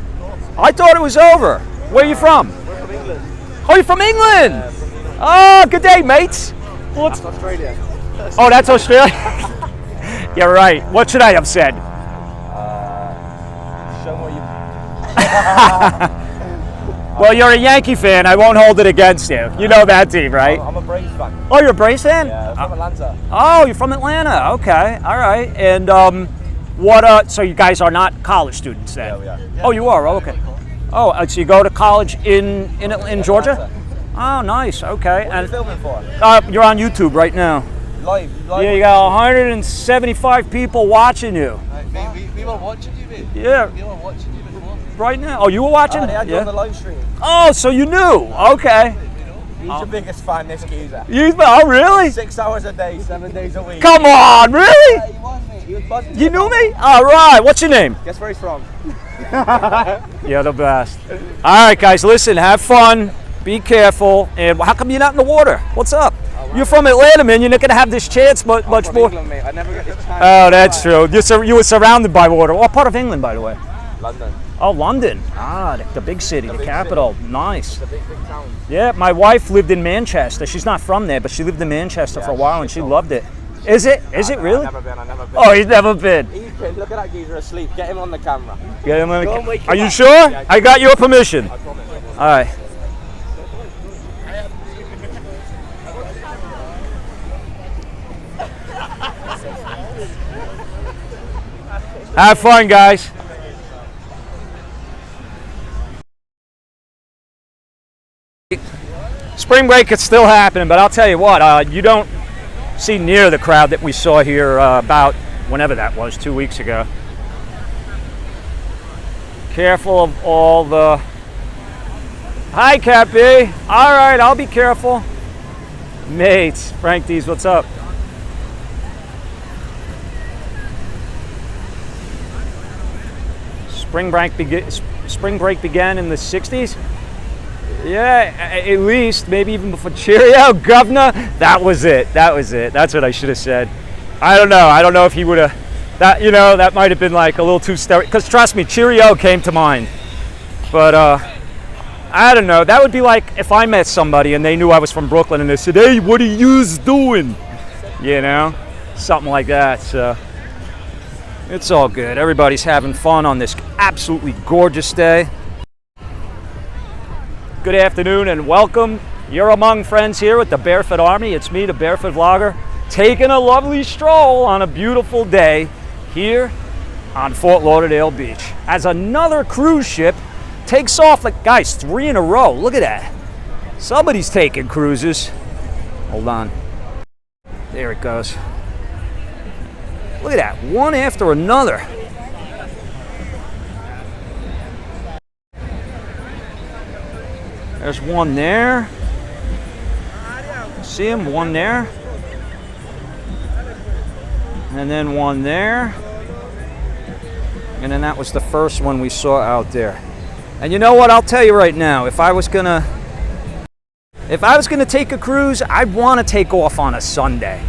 I thought it was over. Where are you from? We're from England. Oh, you're from England? Yes. Oh, good day, mates. That's Australia. Oh, that's Australia? Yeah, right. What should I have said? Show what you... Well, you're a Yankee fan. I won't hold it against you. You know that team, right? I'm a Braves fan. Oh, you're a Braves fan? Yeah, I'm from Atlanta. Oh, you're from Atlanta. Okay, all right. And so you guys are not college students then? Yeah, we are. Oh, you are? Oh, okay. Oh, so you go to college in Georgia? Oh, nice. Okay. What are you filming for? You're on YouTube right now. Live. Yeah, you got 175 people watching you. We were watching you, mate. Yeah. You were watching you before. Right now? Oh, you were watching? I had you on the live stream. Oh, so you knew? Okay. He's your biggest fan, this geezer. Oh, really? 6 hours a day, 7 days a week. Come on, really? Yeah, he was, mate. He was buzzing. You knew me? All right. What's your name? Guess where he's from? You're the best. All right, guys, listen, have fun. Be careful. And how come you're not in the water? What's up? You're from Atlanta, man. You're not going to have this chance much From more. England, mate. I never get this chance. Oh, that's true. You were surrounded by water. What part of England, by the way? London. Oh, London. Ah, the big city, the big capital. Nice. It's a big town. Yeah, my wife lived in Manchester. She's not from there, but she lived in Manchester for a while and she loved it. Is it? Is it really? I've never been. Oh, he's never been. Ethan, look at that geezer asleep. Get him on the camera. Get him on the Go and wake him Are you up. sure? Yeah, I got your permission. I promise. All right. Have fun, guys. Spring break is still happening, but I'll tell you what, you don't see near the crowd that we saw here about whenever that was, 2 weeks ago. Careful of all the... Hi, Cappy. All right, I'll be careful. Mates, Frank D's, what's up? Spring break began in the 60s? Yeah, at least, maybe even before. Cheerio, governor. That was it. That's what I should have said. I don't know if he would have, that might have been like a little too because trust me, cheerio came to mind. But I don't know. That would be like if I met somebody and they knew I was from Brooklyn and they said, hey, what are you doing? Something like that. So it's all good. Everybody's having fun on this absolutely gorgeous day. Good afternoon and welcome. You're among friends here with the Barefoot Army. It's me, the Barefoot Vlogger, taking a lovely stroll on a beautiful day here on Fort Lauderdale Beach. As another cruise ship takes off, like, guys, 3 in a row. Look at that. Somebody's taking cruises. Hold on. There it goes. Look at that, one after another. There's one there. See him? One there. And then one there. And then that was the first one we saw out there. And you know what? I'll tell you right now, if I was gonna take a cruise, I'd want to take off on a Sunday.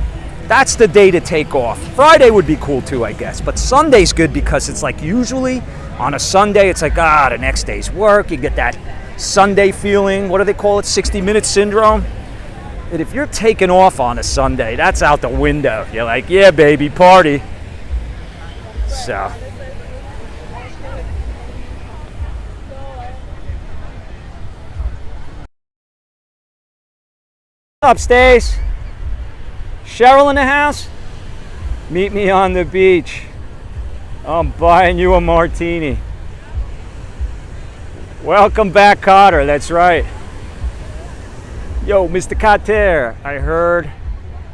That's the day to take off. Friday would be cool too, I guess. But Sunday's good because it's like usually on a Sunday, it's like, the next day's work. You get that Sunday feeling. What do they call it? 60-minute syndrome. And if you're taking off on a Sunday, that's out the window. You're like, yeah, baby, party. So. Upstairs. Cheryl in the house? Meet me on the beach. I'm buying you a martini. Welcome back, Carter. That's right. Yo, Mr. Carter, I heard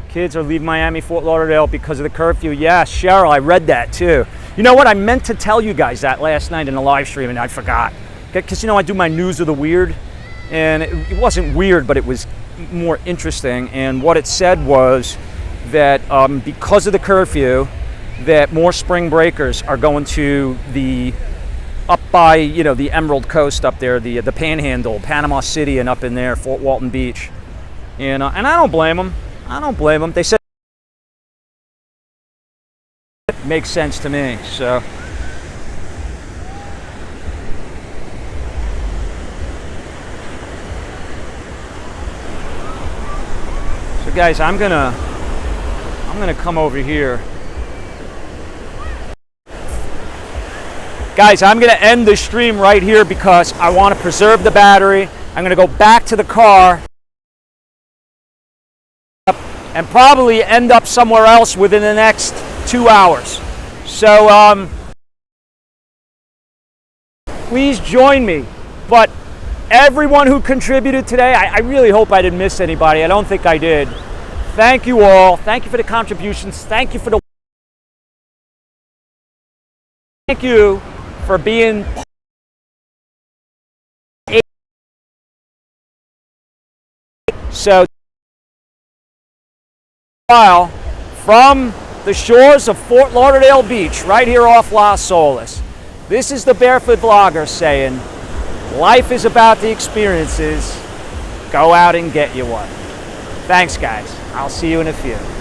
kids are leaving Miami, Fort Lauderdale because of the curfew. Yeah, Cheryl, I read that too. You know what? I meant to tell you guys that last night in the live stream and I forgot. Because, I do my news of the weird. And it wasn't weird, but it was more interesting. And what it said was that because of the curfew, that more spring breakers are going to the up by the Emerald Coast up there, the Panhandle, Panama City, and up in there, Fort Walton Beach, and I don't blame them. They said it makes sense to me. So guys, I'm gonna come over here. Guys, I'm going to end the stream right here because I want to preserve the battery. I'm going to go back to the car and probably end up somewhere else within the next 2 hours. So please join me. But everyone who contributed today, I really hope I didn't miss anybody. I don't think I did. Thank you all. Thank you for the contributions. Thank you for the Thank you for being so while from the shores of Fort Lauderdale Beach, right here off Las Olas. This is the Barefoot Vlogger saying, life is about the experiences. Go out and get you one. Thanks, guys. I'll see you in a few.